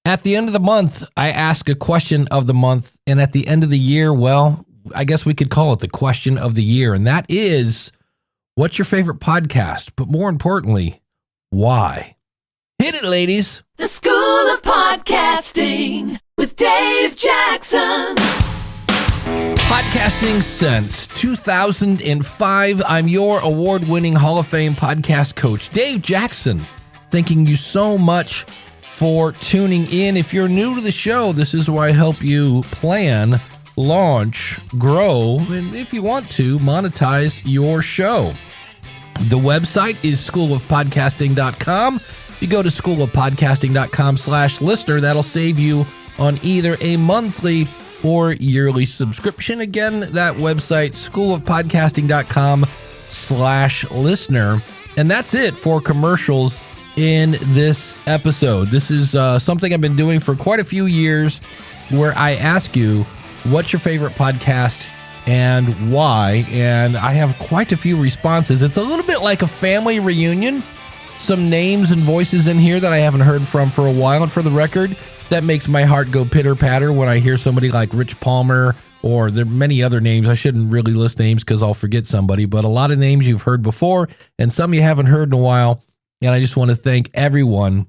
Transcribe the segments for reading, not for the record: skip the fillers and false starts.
At the end of the month, I ask a question of the month. And at the end of the year, well, I guess we could call it the question of the year. And that is, what's your favorite podcast? But more importantly, why? Hit it, ladies. The School of Podcasting with Dave Jackson. Podcasting since 2005. I'm your award-winning Hall of Fame podcast coach, Dave Jackson. Thanking you so much for tuning in. If you're new to the show, this is where I help you plan, launch, grow, and if you want to, monetize your show. The website is schoolofpodcasting.com. If you go to schoolofpodcasting.com/listener, that'll save you on either a monthly or yearly subscription. Again, that website, schoolofpodcasting.com/listener. And that's it for commercials in this episode. This is something I've been doing for quite a few years, where I ask you, what's your favorite podcast and why? And I have quite a few responses. It's a little bit like a family reunion. Some names and voices in here that I haven't heard from for a while. And for the record, that makes my heart go pitter-patter when I hear somebody like Rich Palmer, or there are many other names. I shouldn't really list names because I'll forget somebody, but a lot of names you've heard before and some you haven't heard in a while. And I just want to thank everyone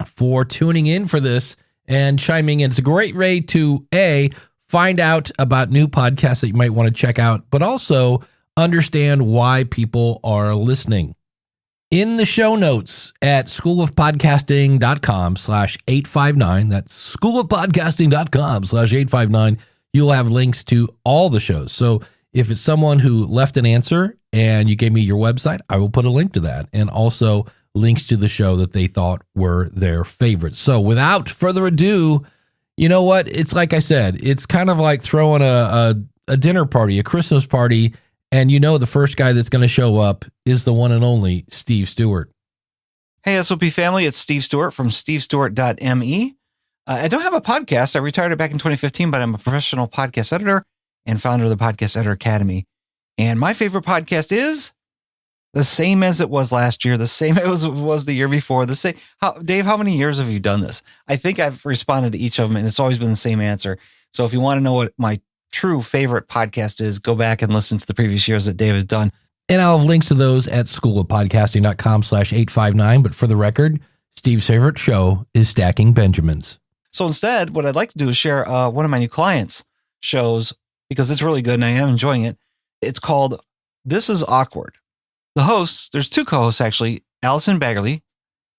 for tuning in for this and chiming in. It's a great way to, A, find out about new podcasts that you might want to check out, but also understand why people are listening. In the show notes at schoolofpodcasting.com/859, that's schoolofpodcasting.com/859, you'll have links to all the shows. So if it's someone who left an answer and you gave me your website, I will put a link to that, and also links to the show that they thought were their favorites. So without further ado, you know what? It's like I said, it's kind of like throwing a dinner party, a Christmas party, and you know the first guy that's going to show up is the one and only Steve Stewart. Hey, SOP family, it's Steve Stewart from stevestewart.me. I don't have a podcast. I retired it back in 2015, but I'm a professional podcast editor and founder of the Podcast Editor Academy. And my favorite podcast is the same as it was last year, the same as it was the year before, the same. Dave, how many years have you done this? I think I've responded to each of them, and it's always been the same answer. So if you want to know what my true favorite podcast is, go back and listen to the previous years that Dave has done. And I'll have links to those at schoolofpodcasting.com/859. But for the record, Steve's favorite show is Stacking Benjamins. So instead, what I'd like to do is share one of my new clients' shows, because it's really good and I am enjoying it. It's called This Is Awkward. The hosts, there's two co-hosts actually, Allison Baggerly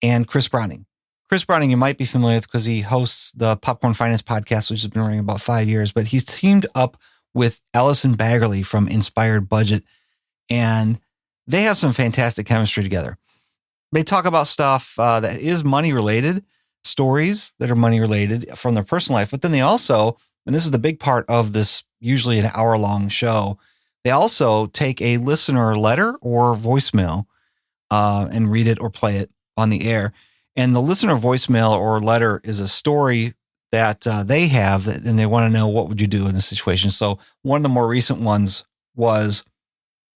and Chris Browning. Chris Browning, you might be familiar with because he hosts the Popcorn Finance podcast, which has been running about 5 years, but he's teamed up with Allison Baggerly from Inspired Budget, and they have some fantastic chemistry together. They talk about stuff that is money related, stories that are money related from their personal life, but then they also, and this is the big part of this, usually an hour-long show, they also take a listener letter or voicemail and read it or play it on the air. And the listener voicemail or letter is a story that they have, and they want to know, what would you do in this situation? So one of the more recent ones was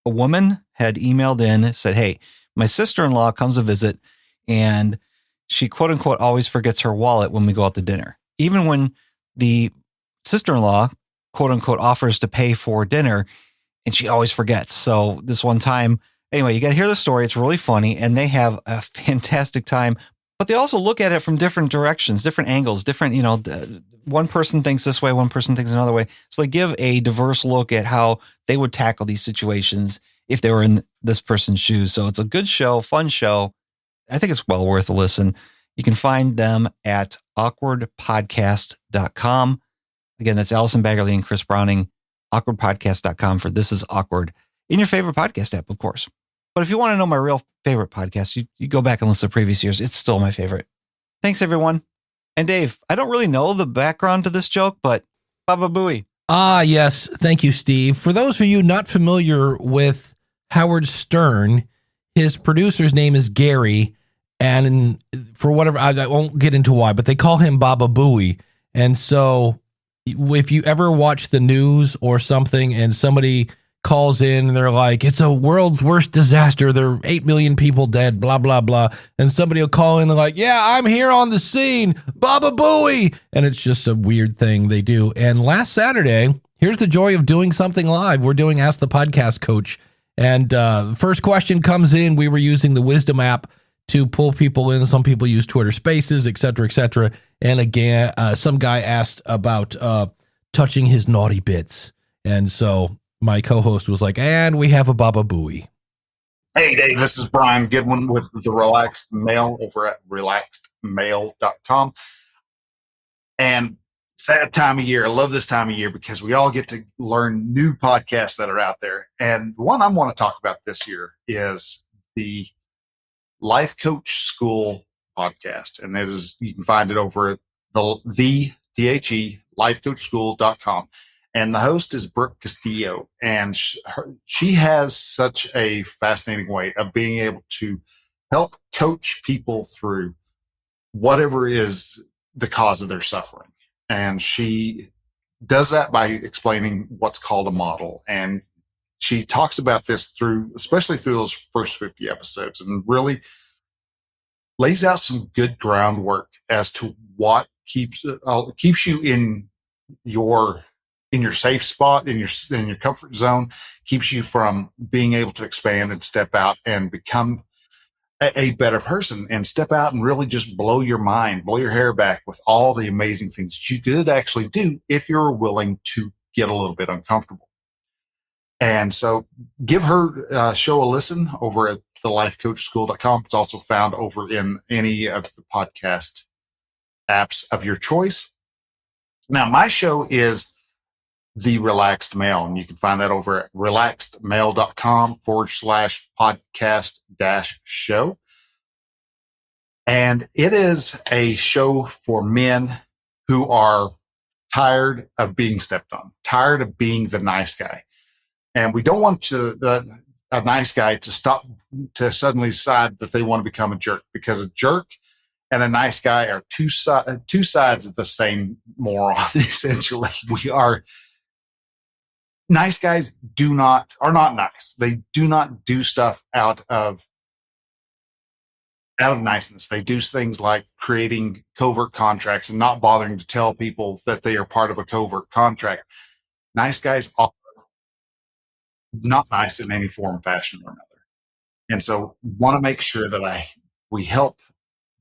a woman had emailed in, said, hey, my sister-in-law comes to visit, and she, quote unquote, always forgets her wallet when we go out to dinner. Even when the sister-in-law, quote unquote, offers to pay for dinner, and she always forgets. So this one time, anyway, you got to hear the story. It's really funny, and they have a fantastic time, but they also look at it from different directions, different angles, different, one person thinks this way, one person thinks another way. So they give a diverse look at how they would tackle these situations if they were in this person's shoes. So it's a good show, fun show. I think it's well worth a listen. You can find them at awkwardpodcast.com. Again, that's Allison Baggerly and Chris Browning, awkwardpodcast.com for This Is Awkward, in your favorite podcast app, of course. But if you want to know my real favorite podcast, you go back and listen to previous years. It's still my favorite. Thanks, everyone. And Dave, I don't really know the background to this joke, but Baba Booey. Ah, yes. Thank you, Steve. For those of you not familiar with Howard Stern, his producer's name is Gary, and for whatever, I won't get into why, but they call him Baba Booey. And so if you ever watch the news or something and somebody calls in and they're like, it's a world's worst disaster. There are 8 million people dead, blah, blah, blah. And somebody will call in and they're like, yeah, I'm here on the scene, Baba Booey. And it's just a weird thing they do. And last Saturday, here's the joy of doing something live. We're doing Ask the Podcast Coach. And the first question comes in. We were using the Wisdom app to pull people in. Some people use Twitter Spaces, et cetera, et cetera. And again, some guy asked about touching his naughty bits. And so my co-host was like, and we have a Baba Booey. Hey, Dave, this is Brian Goodwin with the Relaxed Mail over at relaxedmail.com. And sad time of year. I love this time of year because we all get to learn new podcasts that are out there. And the one I want to talk about this year is the Life Coach School podcast. And it is, you can find it over at the lifecoachschool.com. And the host is Brooke Castillo, and she has such a fascinating way of being able to help coach people through whatever is the cause of their suffering. And she does that by explaining what's called a model. And she talks about this especially through those first 50 episodes, and really lays out some good groundwork as to what keeps you in your safe spot, in your comfort zone, keeps you from being able to expand and step out and become a better person, and step out and really just blow your mind, blow your hair back with all the amazing things that you could actually do if you're willing to get a little bit uncomfortable. And so give her show a listen over at thelifecoachschool.com. It's also found over in any of the podcast apps of your choice. Now, my show is The Relaxed Mail, and you can find that over at relaxedmail.com/podcast-show. And it is a show for men who are tired of being stepped on, tired of being the nice guy. And we don't want a nice guy to suddenly decide that they want to become a jerk, because a jerk and a nice guy are two sides of the same moron. Essentially, nice guys are not nice. They do not do stuff out of niceness. They do things like creating covert contracts and not bothering to tell people that they are part of a covert contract. Nice guys are not nice in any form, fashion, or another. And so want to make sure that we help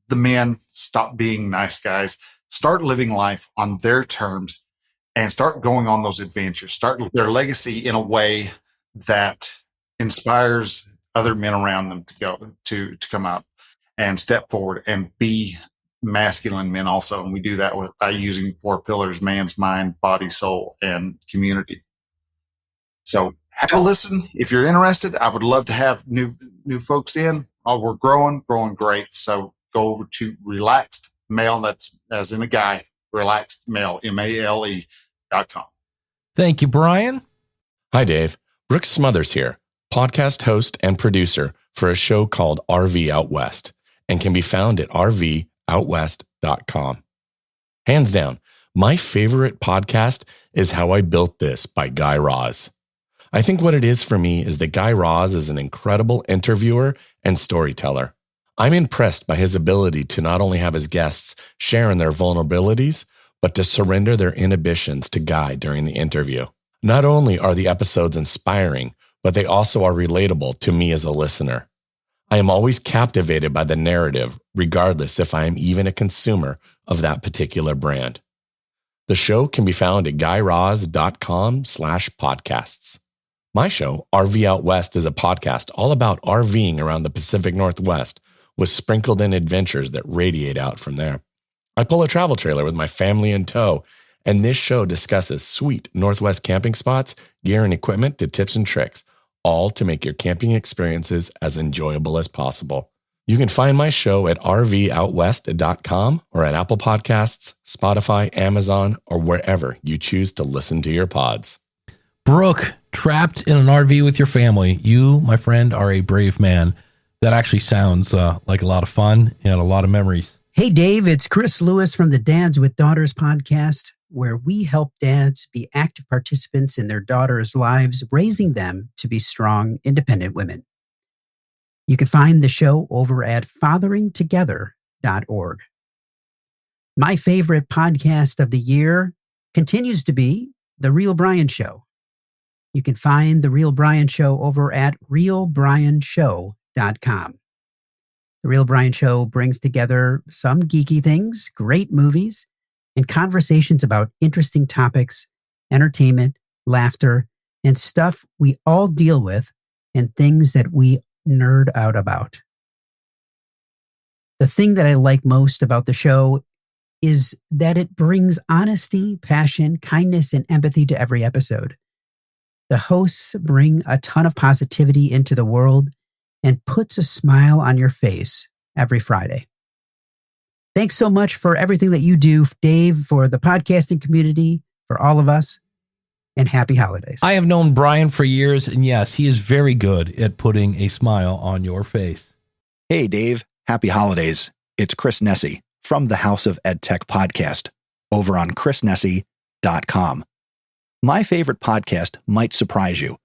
the men stop being nice guys, start living life on their terms, and start going on those adventures, start their legacy in a way that inspires other men around them to come up and step forward and be masculine men also. And we do that by using 4 pillars: man's mind, body, soul, and community. So have a listen. If you're interested, I would love to have new folks in. We're growing great. So go over to Relaxed Mail, that's as in a guy, Relaxed Mail, MALE.com. Thank you, Brian. Hi, Dave. Brooke Smothers here, podcast host and producer for a show called RV Outwest, and can be found at RVOutwest.com. Hands down, my favorite podcast is How I Built This by Guy Rax. I think what it is for me is that Guy Rax is an incredible interviewer and storyteller. I'm impressed by his ability to not only have his guests share in their vulnerabilities, but to surrender their inhibitions to Guy during the interview. Not only are the episodes inspiring, but they also are relatable to me as a listener. I am always captivated by the narrative, regardless if I am even a consumer of that particular brand. The show can be found at guyraz.com/podcasts. My show, RV Out West, is a podcast all about RVing around the Pacific Northwest, with sprinkled in adventures that radiate out from there. I pull a travel trailer with my family in tow, and this show discusses sweet Northwest camping spots, gear and equipment, to tips and tricks, all to make your camping experiences as enjoyable as possible. You can find my show at rvoutwest.com or at Apple Podcasts, Spotify, Amazon, or wherever you choose to listen to your pods. Brooke, trapped in an RV with your family. You, my friend, are a brave man. That actually sounds like a lot of fun and a lot of memories. Hey, Dave, it's Chris Lewis from the Dads with Daughters podcast. where we help dads be active participants in their daughters' lives, raising them to be strong, independent women. You can find the show over at fatheringtogether.org. My favorite podcast of the year continues to be The Real Brian Show. You can find The Real Brian Show over at realbrianshow.com. The Real Brian Show brings together some geeky things, great movies, and conversations about interesting topics, entertainment, laughter, and stuff we all deal with and things that we nerd out about. The thing that I like most about the show is that it brings honesty, passion, kindness, and empathy to every episode. The hosts bring a ton of positivity into the world and puts a smile on your face every Friday. Thanks so much for everything that you do, Dave, for the podcasting community, for all of us, and happy holidays. I have known Brian for years, and yes, he is very good at putting a smile on your face. Hey, Dave. Happy holidays. It's Chris Nesi from the House of EdTech podcast over on chrisnesi.com. My favorite podcast might surprise you.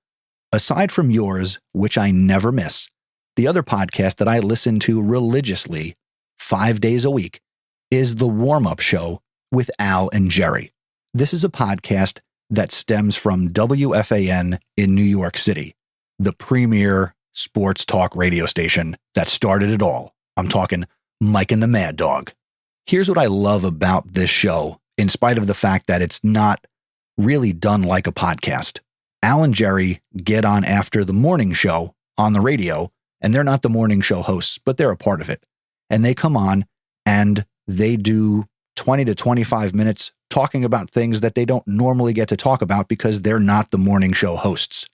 Aside from yours, which I never miss, the other podcast that I listen to religiously 5 days a week is The Warm-Up Show with Al and Jerry. This is a podcast that stems from WFAN in New York City, the premier sports talk radio station that started it all. I'm talking Mike and the Mad Dog. Here's what I love about this show, in spite of the fact that it's not really done like a podcast. Al and Jerry get on after the morning show on the radio, and they're not the morning show hosts, but they're a part of it. And they come on and they do 20 to 25 minutes talking about things that they don't normally get to talk about because they're not the morning show hosts.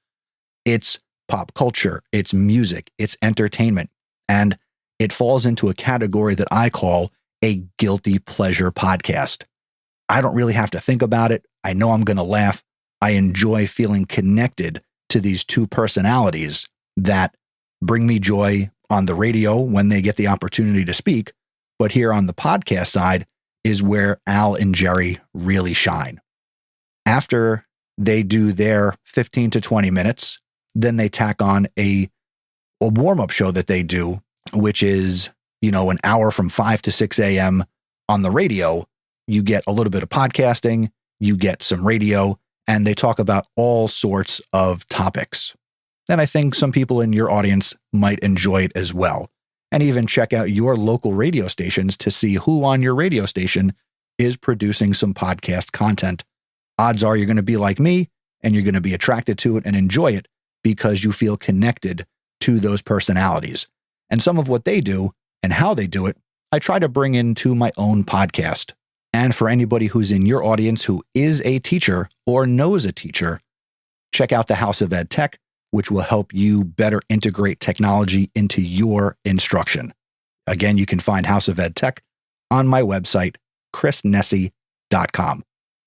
It's pop culture, it's music, it's entertainment, and it falls into a category that I call a guilty pleasure podcast. I don't really have to think about it. I know I'm going to laugh. I enjoy feeling connected to these two personalities that bring me joy on the radio when they get the opportunity to speak. But here on the podcast side is where Al and Jerry really shine. After they do their 15 to 20 minutes, then they tack on a warm-up show that they do, which is, an hour from 5 to 6 a.m. on the radio. You get a little bit of podcasting, you get some radio, and they talk about all sorts of topics. And I think some people in your audience might enjoy it as well. And even check out your local radio stations to see who on your radio station is producing some podcast content. Odds are you're going to be like me, and you're going to be attracted to it and enjoy it because you feel connected to those personalities. And some of what they do and how they do it, I try to bring into my own podcast. And for anybody who's in your audience who is a teacher or knows a teacher, check out the House of EdTech, which will help you better integrate technology into your instruction. Again, you can find House of EdTech on my website, chrisnesi.com.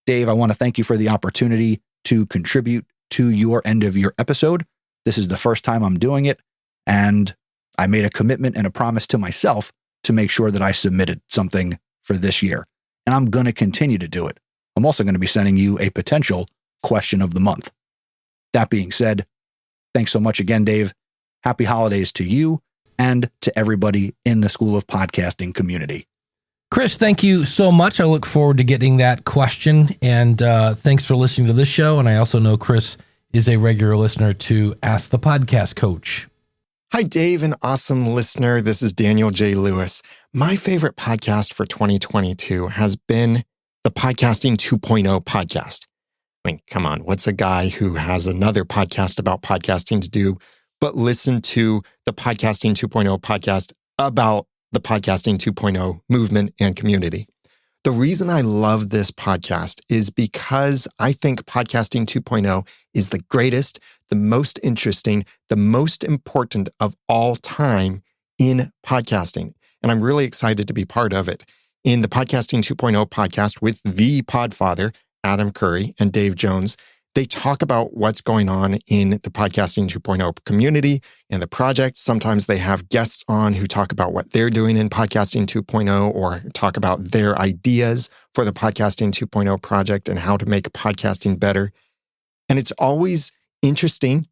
Dave, I want to thank you for the opportunity to contribute to your end of your episode. This is the first time I'm doing it, and I made a commitment and a promise to myself to make sure that I submitted something for this year. And I'm going to continue to do it. I'm also going to be sending you a potential question of the month. That being said, thanks so much again, Dave. Happy holidays to you and to everybody in the School of Podcasting community. Chris, thank you so much. I look forward to getting that question. And thanks for listening to this show. And I also know Chris is a regular listener to Ask the Podcast Coach. Hi, Dave, an awesome listener. This is Daniel J. Lewis. My favorite podcast for 2022 has been the Podcasting 2.0 podcast. I mean, come on, what's a guy who has another podcast about podcasting to do but listen to the Podcasting 2.0 podcast about the Podcasting 2.0 movement and community? The reason I love this podcast is because I think Podcasting 2.0 is the greatest, the most interesting, the most important of all time in podcasting. And I'm really excited to be part of it. In the Podcasting 2.0 podcast with the Podfather, Adam Curry and Dave Jones, They talk about what's going on in the Podcasting 2.0 community and the project. Sometimes they have guests on who talk about what they're doing in Podcasting 2.0 or talk about their ideas for the Podcasting 2.0 project and how to make podcasting better. And it's always interesting,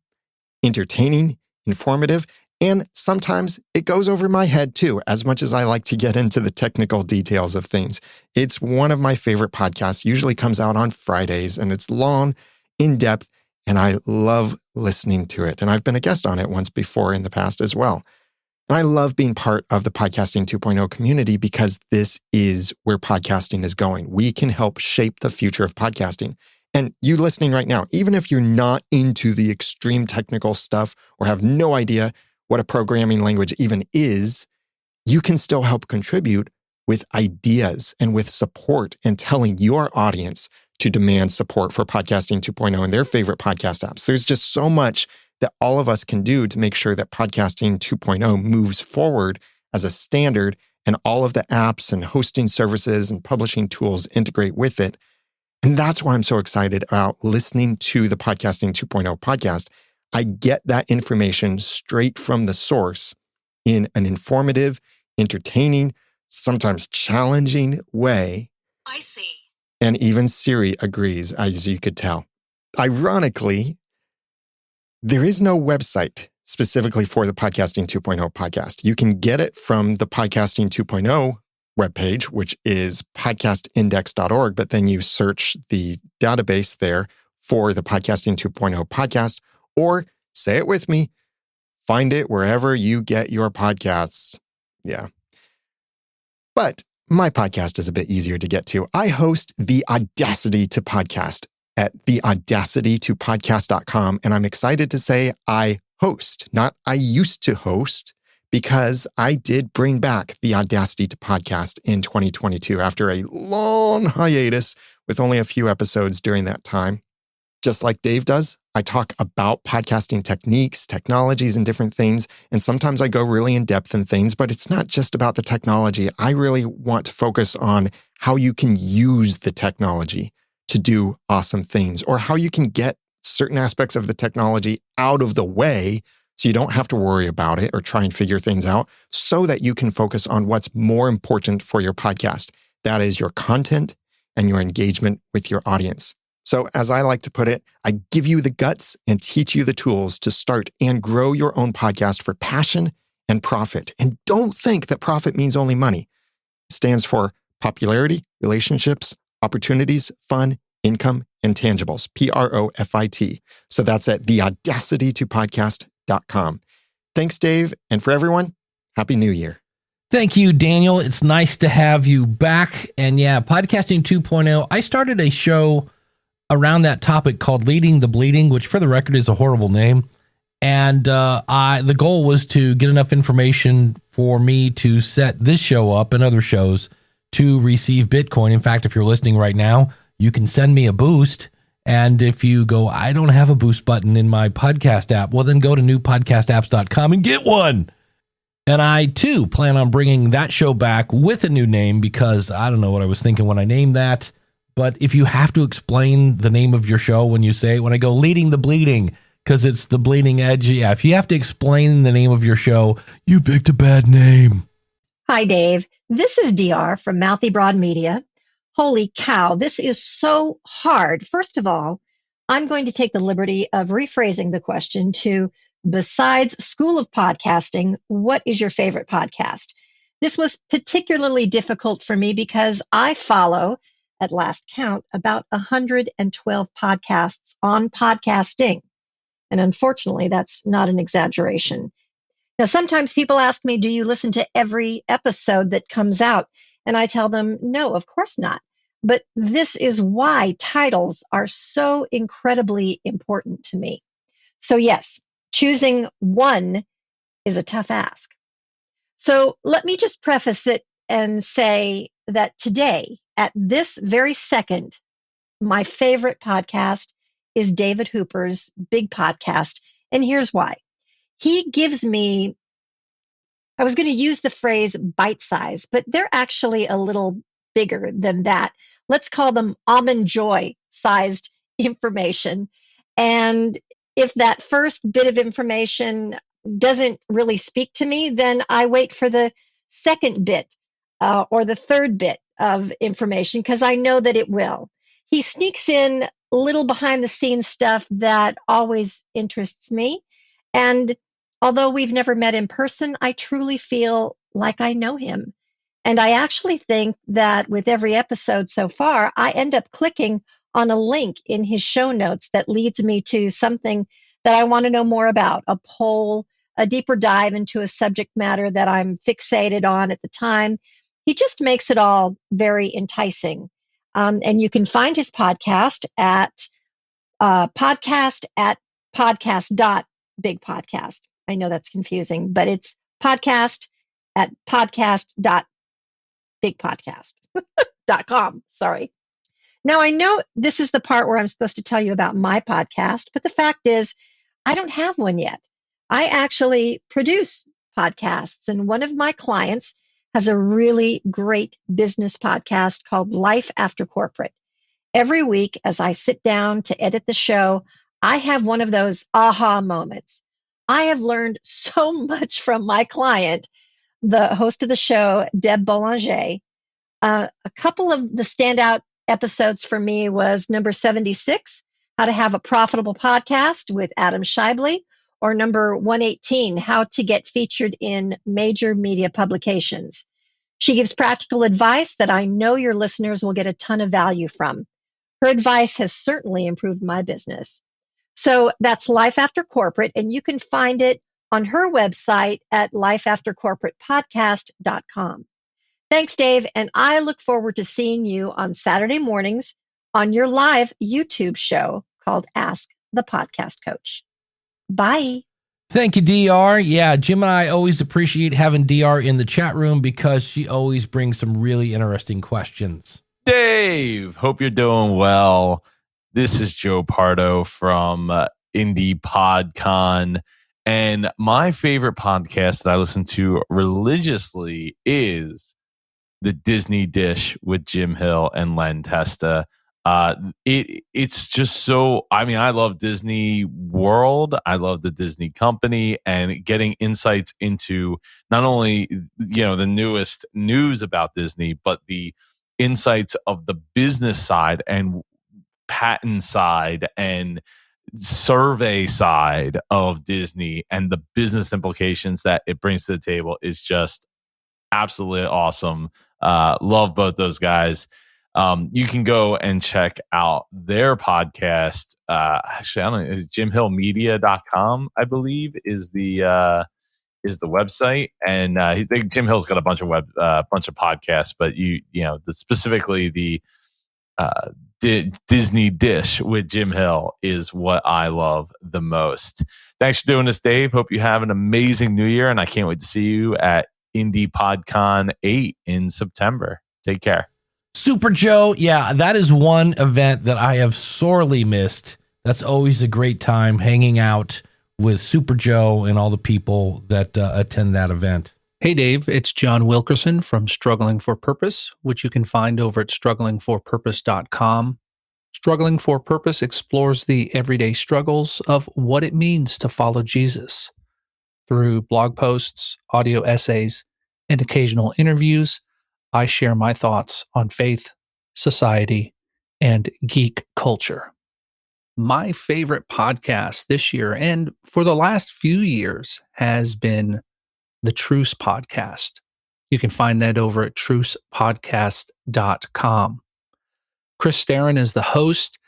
entertaining, informative, and sometimes it goes over my head too, as much as I like to get into the technical details of things. It's one of my favorite podcasts, usually comes out on Fridays, and it's long, in-depth, and I love listening to it. And I've been a guest on it once before in the past as well. And I love being part of the Podcasting 2.0 community because this is where podcasting is going. We can help shape the future of podcasting. And you listening right now, even if you're not into the extreme technical stuff or have no idea what a programming language even is, you can still help contribute with ideas and with support and telling your audience to demand support for Podcasting 2.0 and their favorite podcast apps. There's just so much that all of us can do to make sure that Podcasting 2.0 moves forward as a standard and all of the apps and hosting services and publishing tools integrate with it. And that's why I'm so excited about listening to the Podcasting 2.0 podcast. I get that information straight from the source in an informative, entertaining, sometimes challenging way. I see. And even Siri agrees, as you could tell. Ironically, there is no website specifically for the Podcasting 2.0 podcast. You can get it from the Podcasting 2.0 webpage, which is podcastindex.org, but then you search the database there for the Podcasting 2.0 podcast, or say it with me, find it wherever you get your podcasts. Yeah. But my podcast is a bit easier to get to. I host the Audacity to Podcast at theaudacitytopodcast.com. And I'm excited to say I host, not I used to host, because I did bring back the Audacity to Podcast in 2022 after a long hiatus with only a few episodes during that time. Just like Dave does, I talk about podcasting techniques, technologies, and different things. And sometimes I go really in depth in things, but it's not just about the technology. I really want to focus on how you can use the technology to do awesome things, or how you can get certain aspects of the technology out of the way so you don't have to worry about it or try and figure things out, so that you can focus on what's more important for your podcast. That is your content and your engagement with your audience. So as I like to put it, I give you the guts and teach you the tools to start and grow your own podcast for passion and profit. And don't think that profit means only money. It stands for popularity, relationships, opportunities, fun, income, and tangibles. PROFIT. So that's at theaudacitytopodcast.com. Thanks, Dave. And for everyone, Happy New Year. Thank you, Daniel. It's nice to have you back. And yeah, Podcasting 2.0, I started a show around that topic called Leading the Bleeding, which for the record is a horrible name. And the goal was to get enough information for me to set this show up and other shows to receive Bitcoin. In fact, if you're listening right now, you can send me a boost. And if you go, I don't have a boost button in my podcast app, well, then go to newpodcastapps.com and get one. And I, too, plan on bringing that show back with a new name, because I don't know what I was thinking when I named that. But if you have to explain the name of your show when you say, when I go Leading the Bleeding, because it's the bleeding edge. Yeah, if you have to explain the name of your show, you picked a bad name. Hi, Dave. This is DR from Mouthy Broad Media. Holy cow, this is so hard. First of all, I'm going to take the liberty of rephrasing the question to, besides School of Podcasting, what is your favorite podcast? This was particularly difficult for me because I follow, at last count, about 112 podcasts on podcasting. And unfortunately, that's not an exaggeration. Now, sometimes people ask me, do you listen to every episode that comes out? And I tell them, no, of course not. But this is why titles are so incredibly important to me. So yes, choosing one is a tough ask. So let me just preface it and say that today, at this very second, my favorite podcast is David Hooper's Big Podcast. And here's why. He gives me, I was going to use the phrase bite size, but they're actually a little bigger than that. Let's call them almond joy sized information. And if that first bit of information doesn't really speak to me, then I wait for the second bit or the third bit of information because I know that it will. He sneaks in little behind the scenes stuff that always interests me. And although we've never met in person, I truly feel like I know him. And I actually think that with every episode so far, I end up clicking on a link in his show notes that leads me to something that I want to know more about, a poll, a deeper dive into a subject matter that I'm fixated on at the time. He just makes it all very enticing. And you can find his podcast at podcast.bigpodcast. I know that's confusing, but it's podcast at podcast.bigpodcast.com. Sorry. Now, I know this is the part where I'm supposed to tell you about my podcast, but the fact is, I don't have one yet. I actually produce podcasts, and one of my clients has a really great business podcast called Life After Corporate. Every week, as I sit down to edit the show, I have one of those aha moments. I have learned so much from my client, the host of the show, Deb Boulanger. A couple of the standout episodes for me was number 76, How to Have a Profitable Podcast with Adam Shively, or number 118, How to Get Featured in Major Media Publications. She gives practical advice that I know your listeners will get a ton of value from. Her advice has certainly improved my business. So that's Life After Corporate, and you can find it on her website at lifeaftercorporatepodcast.com. Thanks, Dave, and I look forward to seeing you on Saturday mornings on your live YouTube show called Ask the Podcast Coach. Bye. Thank you, DR. Yeah, Jim and I always appreciate having DR in the chat room because she always brings some really interesting questions. Dave, hope you're doing well. This is Joe Pardo from Indie PodCon, and my favorite podcast that I listen to religiously is The Disney Dish with Jim Hill and Len Testa. It's just so, I mean, I love Disney World. I love the Disney company, and getting insights into not only, the newest news about Disney, but the insights of the business side and patent side and survey side of Disney and the business implications that it brings to the table is just absolutely awesome. Love both those guys. You can go and check out their podcast. Actually, I don't know, jimhillmedia.com, I believe, is the website. And Jim Hill's got a bunch of podcasts, but specifically the Disney Dish with Jim Hill is what I love the most. Thanks for doing this, Dave. Hope you have an amazing new year, and I can't wait to see you at Indie PodCon 8 in September. Take care. Super Joe. Yeah, that is one event that I have sorely missed. That's always a great time hanging out with Super Joe and all the people that attend that event. Hey, Dave, it's John Wilkerson from Struggling for Purpose, which you can find over at strugglingforpurpose.com. Struggling for Purpose explores the everyday struggles of what it means to follow Jesus. Through blog posts, audio essays, and occasional interviews, I share my thoughts on faith, society, and geek culture. My favorite podcast this year and for the last few years has been the Truce Podcast. You can find that over at trucepodcast.com. Chris Staron is the host,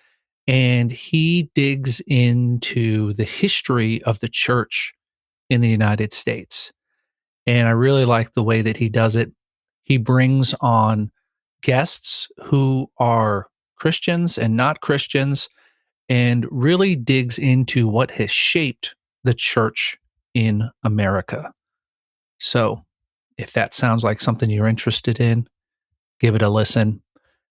and he digs into the history of the church in the United States. And I really like the way that he does it. He brings on guests who are Christians and not Christians and really digs into what has shaped the church in America. So if that sounds like something you're interested in, give it a listen.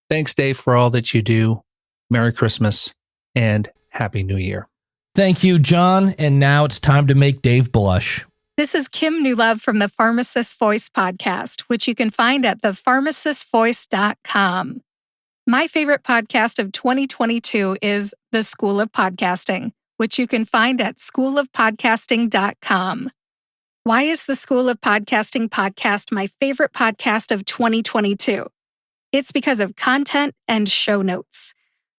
Thanks, Dave, for all that you do. Merry Christmas and Happy New Year. Thank you, John. And now it's time to make Dave blush. This is Kim Newlove from the Pharmacist Voice podcast, which you can find at thepharmacistvoice.com. My favorite podcast of 2022 is The School of Podcasting, which you can find at schoolofpodcasting.com. Why is the School of Podcasting podcast my favorite podcast of 2022? It's because of content and show notes.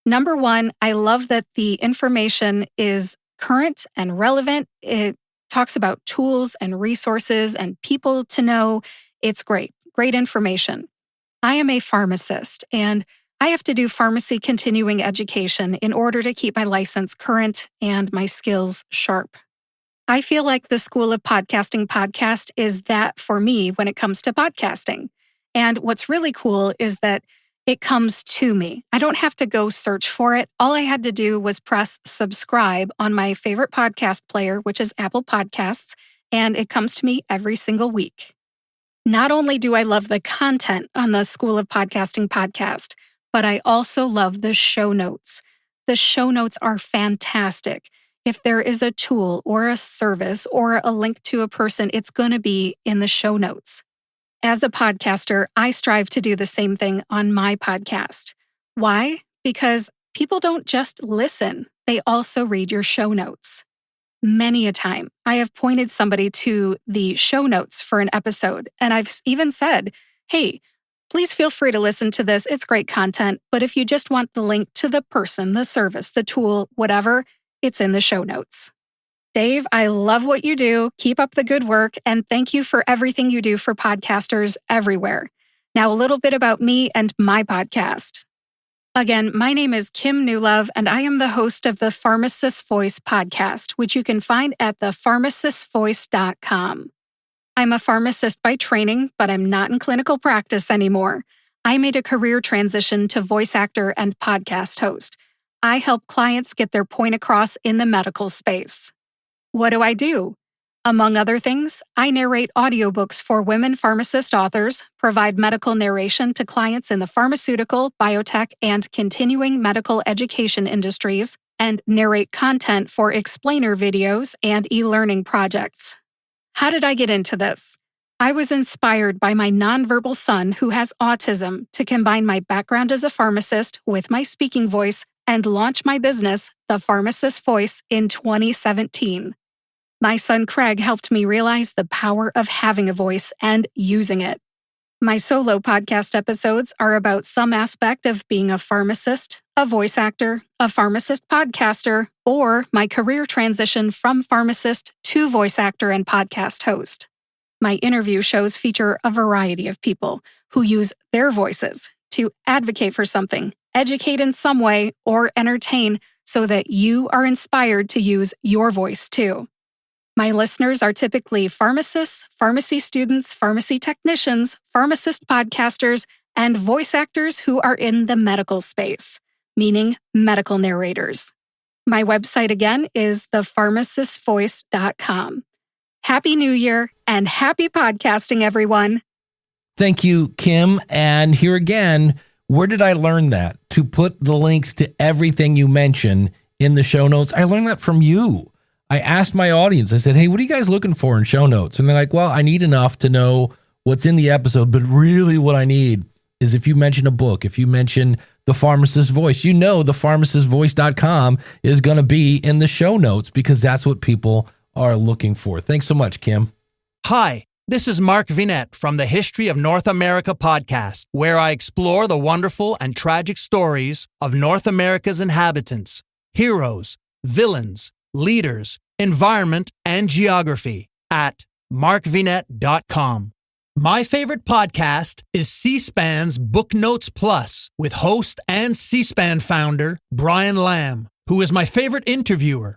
Number one, I love that the information is current and relevant. It talks about tools and resources and people to know. It's great information. I am a pharmacist, and I have to do pharmacy continuing education in order to keep my license current and my skills sharp. I feel like the School of Podcasting podcast is that for me when it comes to podcasting. And what's really cool is that it comes to me. I don't have to go search for it. All I had to do was press subscribe on my favorite podcast player, which is Apple Podcasts, and it comes to me every single week. Not only do I love the content on the School of Podcasting podcast, but I also love the show notes. The show notes are fantastic. If there is a tool or a service or a link to a person, it's going to be in the show notes. As a podcaster, I strive to do the same thing on my podcast. Why? Because people don't just listen, they also read your show notes. Many a time, I have pointed somebody to the show notes for an episode, and I've even said, hey, please feel free to listen to this. It's great content, but if you just want the link to the person, the service, the tool, whatever, it's in the show notes. Dave, I love what you do. Keep up the good work, and thank you for everything you do for podcasters everywhere. Now, a little bit about me and my podcast. Again, my name is Kim Newlove, and I am the host of the Pharmacist Voice podcast, which you can find at thepharmacistvoice.com. I'm a pharmacist by training, but I'm not in clinical practice anymore. I made a career transition to voice actor and podcast host. I help clients get their point across in the medical space. What do? Among other things, I narrate audiobooks for women pharmacist authors, provide medical narration to clients in the pharmaceutical, biotech, and continuing medical education industries, and narrate content for explainer videos and e-learning projects. How did I get into this? I was inspired by my nonverbal son who has autism to combine my background as a pharmacist with my speaking voice and launch my business, The Pharmacist Voice, in 2017. My son Craig helped me realize the power of having a voice and using it. My solo podcast episodes are about some aspect of being a pharmacist, a voice actor, a pharmacist podcaster, or my career transition from pharmacist to voice actor and podcast host. My interview shows feature a variety of people who use their voices to advocate for something, educate in some way, or entertain so that you are inspired to use your voice too. My listeners are typically pharmacists, pharmacy students, pharmacy technicians, pharmacist podcasters, and voice actors who are in the medical space, meaning medical narrators. My website again is thepharmacistvoice.com. Happy New Year and happy podcasting, everyone. Thank you, Kim. And here again, where did I learn that? To put the links to everything you mention in the show notes. I learned that from you. I asked my audience, I said, hey, what are you guys looking for in show notes? And they're like, well, I need enough to know what's in the episode, but really what I need is if you mention a book, if you mention The Pharmacist Voice, you know thepharmacistvoice.com is going to be in the show notes because that's what people are looking for. Thanks so much, Kim. Hi, this is Mark Vinet from the History of North America podcast, where I explore the wonderful and tragic stories of North America's inhabitants, heroes, villains, leaders, environment, and geography at markvinet.com. My favorite podcast is C-SPAN's Book Notes Plus with host and C-SPAN founder Brian Lamb, who is my favorite interviewer.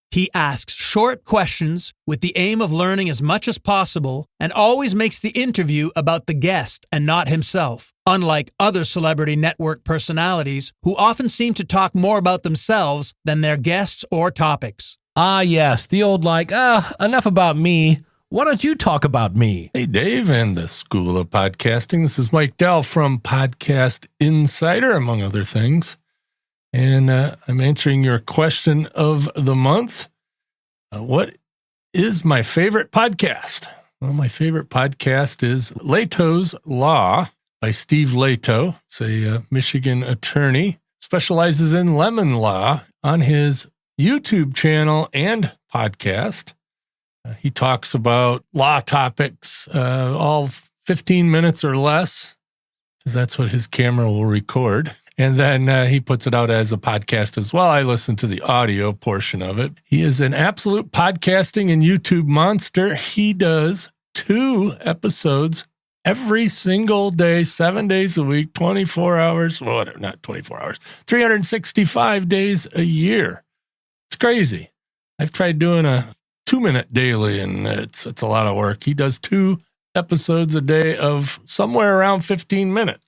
He asks short questions with the aim of learning as much as possible and always makes the interview about the guest and not himself, unlike other celebrity network personalities who often seem to talk more about themselves than their guests or topics. Ah, yes, the old enough about me. Why don't you talk about me? Hey, Dave and the School of Podcasting. This is Mike Dell from Podcast Insider, among other things. And I'm answering your question of the month. What is my favorite podcast? Well, my favorite podcast is Lehto's Law, by Steve Lehto. He's a Michigan attorney, specializes in lemon law on his YouTube channel and podcast. He talks about law topics, all 15 minutes or less, because that's what his camera will record. And then he puts it out as a podcast as well. I listen to the audio portion of it. He is an absolute podcasting and YouTube monster. He does 2 episodes every single day, 7 days a week, 24 hours, well, not 24 hours, 365 days a year. It's crazy. I've tried doing a 2-minute daily, and it's a lot of work. He does 2 episodes a day of somewhere around 15 minutes.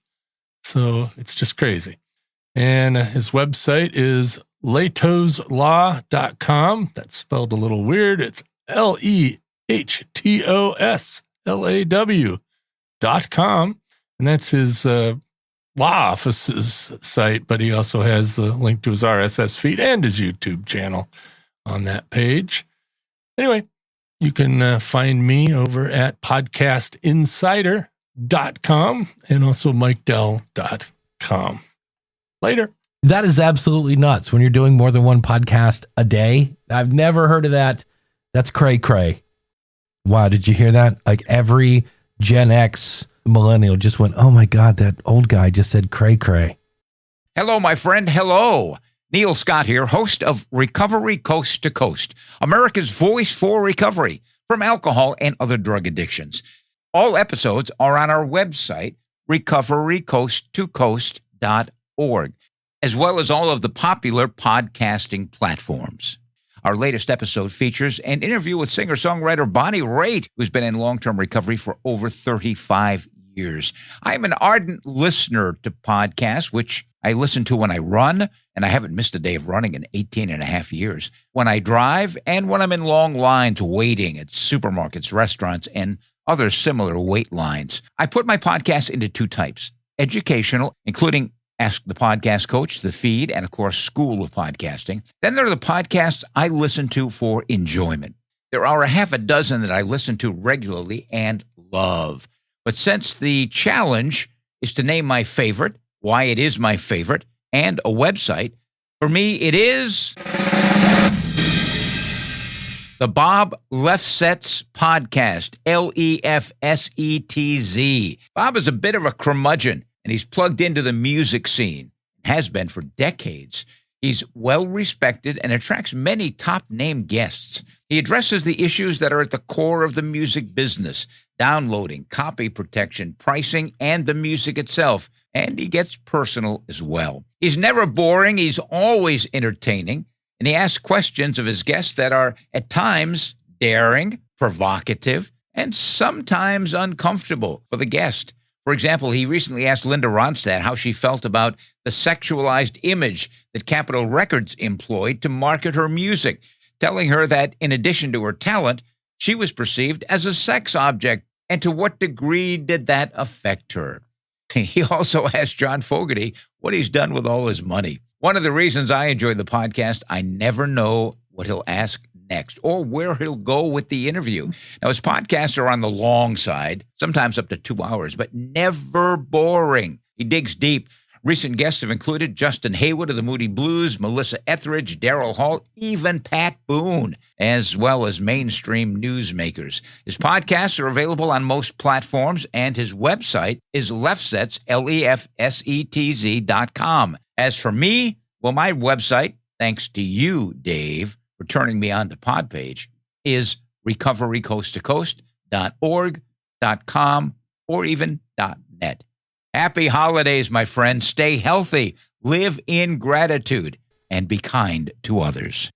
So it's just crazy. And his website is lehtoslaw.com. That's spelled a little weird. It's LEHTOSLAW.com. And that's his law office's site, but he also has the link to his RSS feed and his YouTube channel on that page. Anyway, you can find me over at podcastinsider.com and also MikeDell.com. Later. That is absolutely nuts when you're doing more than one podcast a day. I've never heard of that. That's cray-cray. Wow, did you hear that? Like every Gen X millennial just went, oh my God, that old guy just said cray-cray. Hello, my friend. Hello. Neil Scott here, host of Recovery Coast to Coast, America's voice for recovery from alcohol and other drug addictions. All episodes are on our website, recoverycoasttocoast.org, as well as all of the popular podcasting platforms. Our latest episode features an interview with singer-songwriter Bonnie Raitt, who's been in long-term recovery for over 35 years. I am an ardent listener to podcasts, which I listen to when I run, and I haven't missed a day of running in 18 and a half years, when I drive, and when I'm in long lines waiting at supermarkets, restaurants, and other similar wait lines. I put my podcasts into 2 types: educational, including Ask the Podcast Coach, The Feed, and, of course, School of Podcasting. Then there are the podcasts I listen to for enjoyment. There are a half a dozen that I listen to regularly and love. But since the challenge is to name my favorite, why it is my favorite, and a website, for me it is the Bob Lefsetz Podcast, Lefsetz. Bob is a bit of a curmudgeon, and he's plugged into the music scene, has been for decades. He's well-respected and attracts many top-name guests. He addresses the issues that are at the core of the music business: downloading, copy protection, pricing, and the music itself. And he gets personal as well. He's never boring. He's always entertaining. And he asks questions of his guests that are at times daring, provocative, and sometimes uncomfortable for the guest. For example, he recently asked Linda Ronstadt how she felt about the sexualized image that Capitol Records employed to market her music, telling her that in addition to her talent, she was perceived as a sex object, and to what degree did that affect her? He also asked John Fogerty what he's done with all his money. One of the reasons I enjoy the podcast, I never know what he'll ask next or where he'll go with the interview. Now, his podcasts are on the long side, sometimes up to 2 hours, but never boring. He digs deep. Recent guests have included Justin Haywood of the Moody Blues, Melissa Etheridge, Daryl Hall, even Pat Boone, as well as mainstream newsmakers. His podcasts are available on most platforms, and his website is Lefsetz, Lefsetz.com. As for me, well, my website, thanks to you, Dave, for turning me on to Podpage, is recoverycoasttocoast.org, .com, or even .net. Happy holidays, my friend. Stay healthy, live in gratitude, and be kind to others.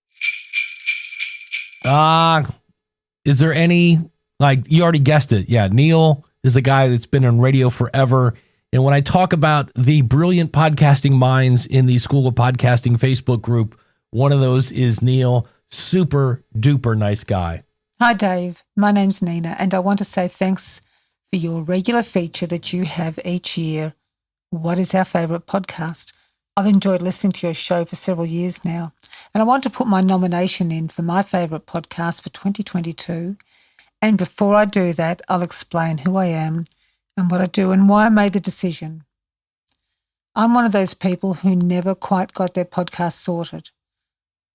Is there any, like, you already guessed it. Yeah, Neil is a guy that's been on radio forever. And when I talk about the brilliant podcasting minds in the School of Podcasting Facebook group, one of those is Neil. Super duper nice guy. Hi, Dave. My name's Nina, and I want to say thanks for your regular feature that you have each year. What is our favorite podcast? I've enjoyed listening to your show for several years now, and I want to put my nomination in for my favorite podcast for 2022. And before I do that, I'll explain who I am and what I do and why I made the decision. I'm one of those people who never quite got their podcast sorted.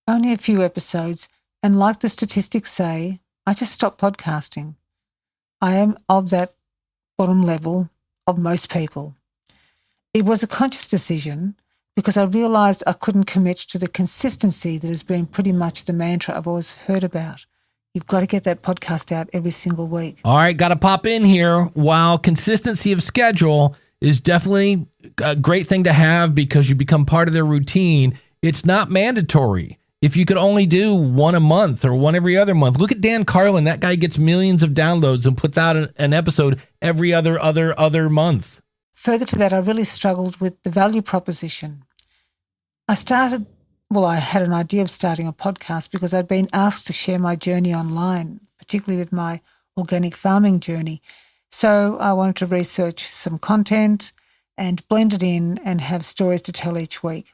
Only a few episodes, and like the statistics say, I just stopped podcasting. I am of that bottom level of most people. It was a conscious decision because I realised I couldn't commit to the consistency that has been pretty much the mantra I've always heard about. You've got to get that podcast out every single week. All right, got to pop in here. While consistency of schedule is definitely a great thing to have because you become part of their routine, it's not mandatory. If you could only do one a month or one every other month, look at Dan Carlin. That guy gets millions of downloads and puts out an episode every other month. Further to that, I really struggled with the value proposition. I had an idea of starting a podcast because I'd been asked to share my journey online, particularly with my organic farming journey. So I wanted to research some content and blend it in and have stories to tell each week.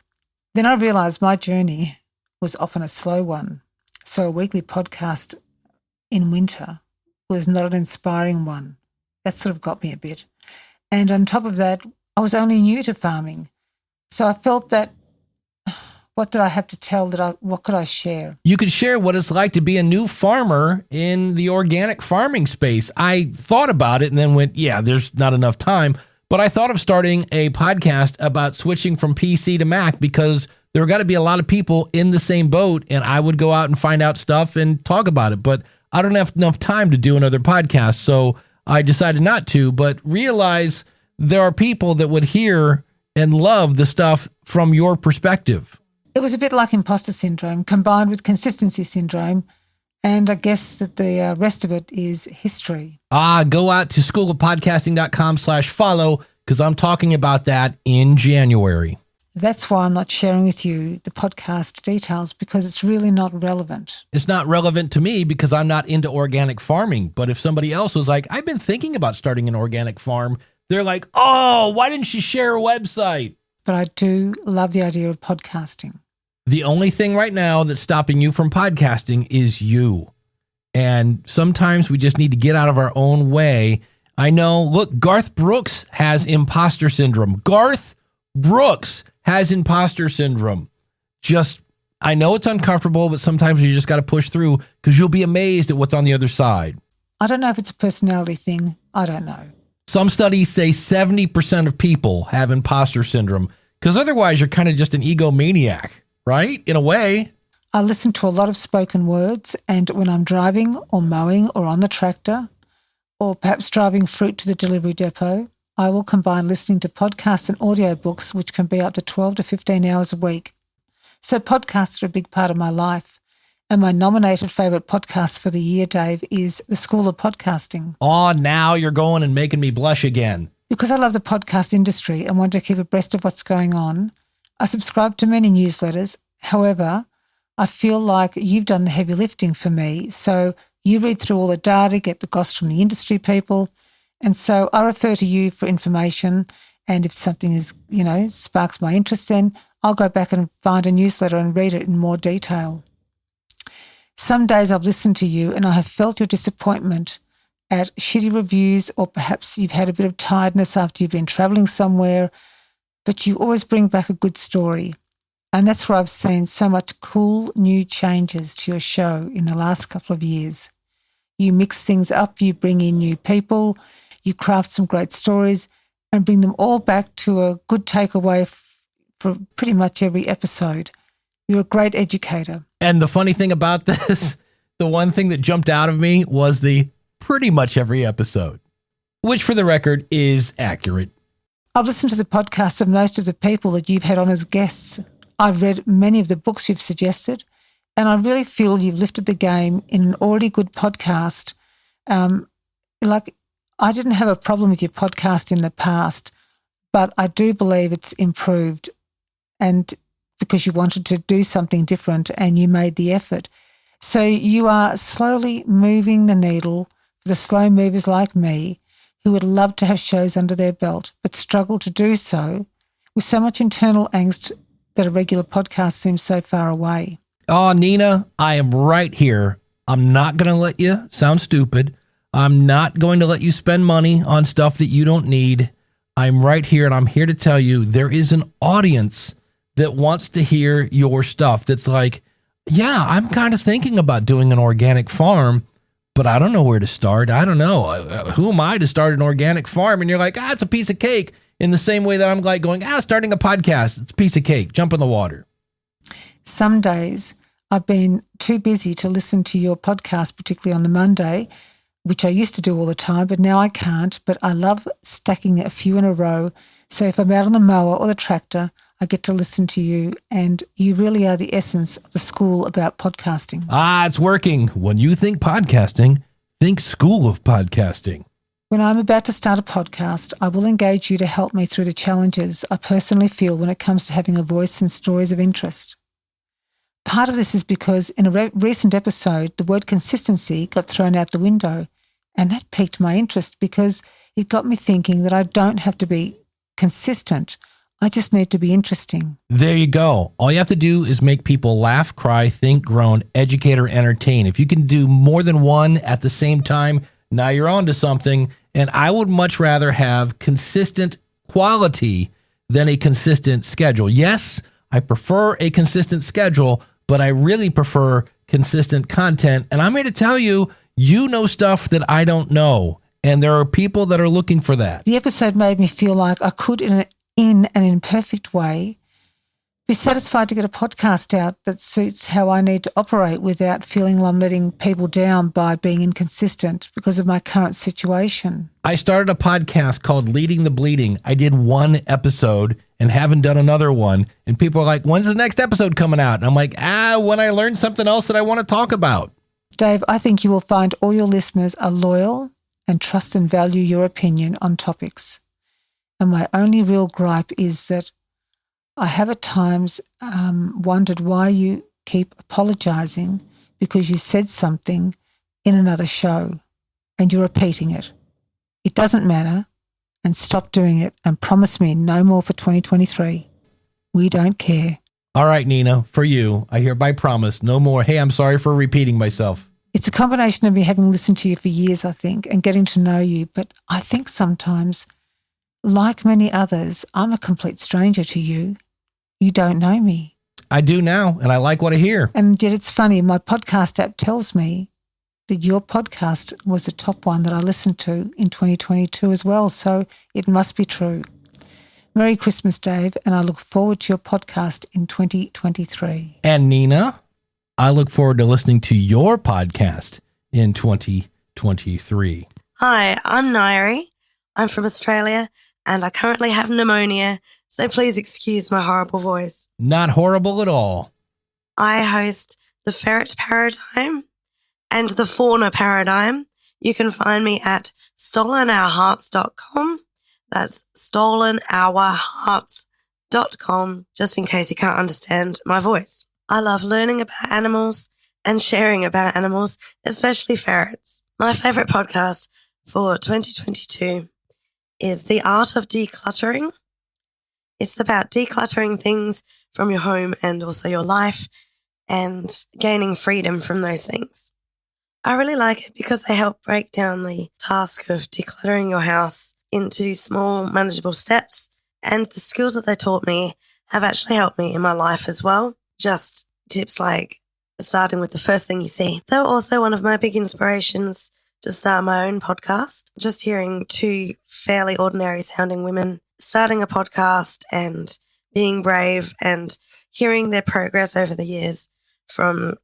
Then I realised my journey was often a slow one. So a weekly podcast in winter was not an inspiring one. That sort of got me a bit. And on top of that, I was only new to farming. So I felt that, what did I have to tell? What could I share? You could share what it's like to be a new farmer in the organic farming space. I thought about it and then went, yeah, there's not enough time. But I thought of starting a podcast about switching from PC to Mac because there are got to be a lot of people in the same boat, and I would go out and find out stuff and talk about it. But I don't have enough time to do another podcast, so I decided not to, but realize there are people that would hear and love the stuff from your perspective. It was a bit like imposter syndrome combined with consistency syndrome, and I guess that the rest of it is history. Go out to schoolofpodcasting.com/follow because I'm talking about that in January. That's why I'm not sharing with you the podcast details because it's really not relevant. It's not relevant to me because I'm not into organic farming. But if somebody else was like, I've been thinking about starting an organic farm, they're like, oh, why didn't she share a website? But I do love the idea of podcasting. The only thing right now that's stopping you from podcasting is you. And sometimes we just need to get out of our own way. I know, look, Garth Brooks has imposter syndrome. Garth Brooks has imposter syndrome. I know it's uncomfortable, but sometimes you just got to push through because you'll be amazed at what's on the other side. I don't know if it's a personality thing. I don't know. Some studies say 70% of people have imposter syndrome because otherwise you're kind of just an egomaniac, right? In a way. I listen to a lot of spoken words, and when I'm driving or mowing or on the tractor or perhaps driving fruit to the delivery depot, I will combine listening to podcasts and audiobooks, which can be up to 12 to 15 hours a week. So podcasts are a big part of my life. And my nominated favorite podcast for the year, Dave, is The School of Podcasting. Oh, now you're going and making me blush again. Because I love the podcast industry and want to keep abreast of what's going on, I subscribe to many newsletters. However, I feel like you've done the heavy lifting for me. So you read through all the data, get the goss from the industry people. And so I refer to you for information. And if something is, sparks my interest, then I'll go back and find a newsletter and read it in more detail. Some days I've listened to you and I have felt your disappointment at shitty reviews, or perhaps you've had a bit of tiredness after you've been traveling somewhere, but you always bring back a good story. And that's where I've seen so much cool new changes to your show in the last couple of years. You mix things up, you bring in new people, you craft some great stories and bring them all back to a good takeaway for pretty much every episode. You're a great educator. And the funny thing about this, the one thing that jumped out of me was the pretty much every episode, which for the record is accurate. I've listened to the podcasts of most of the people that you've had on as guests. I've read many of the books you've suggested, and I really feel you've lifted the game in an already good podcast. I didn't have a problem with your podcast in the past, but I do believe it's improved, and because you wanted to do something different and you made the effort. So you are slowly moving the needle for the slow movers like me who would love to have shows under their belt but struggle to do so with so much internal angst that a regular podcast seems so far away. Oh, Nina, I am right here. I'm not going to let you sound stupid. I'm not going to let you spend money on stuff that you don't need. I'm right here, and I'm here to tell you there is an audience that wants to hear your stuff that's like, yeah, I'm kind of thinking about doing an organic farm, but I don't know where to start. I don't know. Who am I to start an organic farm? And you're like, it's a piece of cake, in the same way that I'm like going, starting a podcast, it's a piece of cake. Jump in the water. Some days I've been too busy to listen to your podcast, particularly on the Monday, which I used to do all the time, but now I can't. But I love stacking a few in a row. So if I'm out on the mower or the tractor, I get to listen to you. And you really are the essence of the school about podcasting. It's working. When you think podcasting, think School of Podcasting. When I'm about to start a podcast, I will engage you to help me through the challenges I personally feel when it comes to having a voice and stories of interest. Part of this is because in a recent episode, the word consistency got thrown out the window, and that piqued my interest because it got me thinking that I don't have to be consistent. I just need to be interesting. There you go. All you have to do is make people laugh, cry, think, groan, educate, or entertain. If you can do more than one at the same time, now you're on to something. And I would much rather have consistent quality than a consistent schedule. Yes, I prefer a consistent schedule, but I really prefer consistent content. And I'm here to tell you, you know stuff that I don't know. And there are people that are looking for that. The episode made me feel like I could, in an imperfect way, be satisfied to get a podcast out that suits how I need to operate without feeling I'm letting people down by being inconsistent because of my current situation. I started a podcast called Leading the Bleeding. I did one episode and haven't done another one. And people are like, when's the next episode coming out? And I'm like, when I learn something else that I want to talk about. Dave, I think you will find all your listeners are loyal and trust and value your opinion on topics. And my only real gripe is that I have at times wondered why you keep apologizing because you said something in another show and you're repeating it. It doesn't matter, and stop doing it and promise me no more for 2023. We don't care. All right, Nina, for you, I hereby promise no more. Hey, I'm sorry for repeating myself. It's a combination of me having listened to you for years, I think, and getting to know you. But I think sometimes, like many others, I'm a complete stranger to you. You don't know me. I do now, and I like what I hear. And yet it's funny, my podcast app tells me that your podcast was the top one that I listened to in 2022 as well, so it must be true. Merry Christmas, Dave, and I look forward to your podcast in 2023. And Nina, I look forward to listening to your podcast in 2023. Hi, I'm Nyree. I'm from Australia, and I currently have pneumonia, so please excuse my horrible voice. Not horrible at all. I host the Ferret Paradigm and the Fauna Paradigm. You can find me at stolenourhearts.com. That's stolenourhearts.com, just in case you can't understand my voice. I love learning about animals and sharing about animals, especially ferrets. My favorite podcast for 2022 is The Art of Decluttering. It's about decluttering things from your home and also your life and gaining freedom from those things. I really like it because they help break down the task of decluttering your house into small, manageable steps, and the skills that they taught me have actually helped me in my life as well. Just tips like starting with the first thing you see. They were also one of my big inspirations to start my own podcast. Just hearing two fairly ordinary sounding women starting a podcast and being brave and hearing their progress over the years from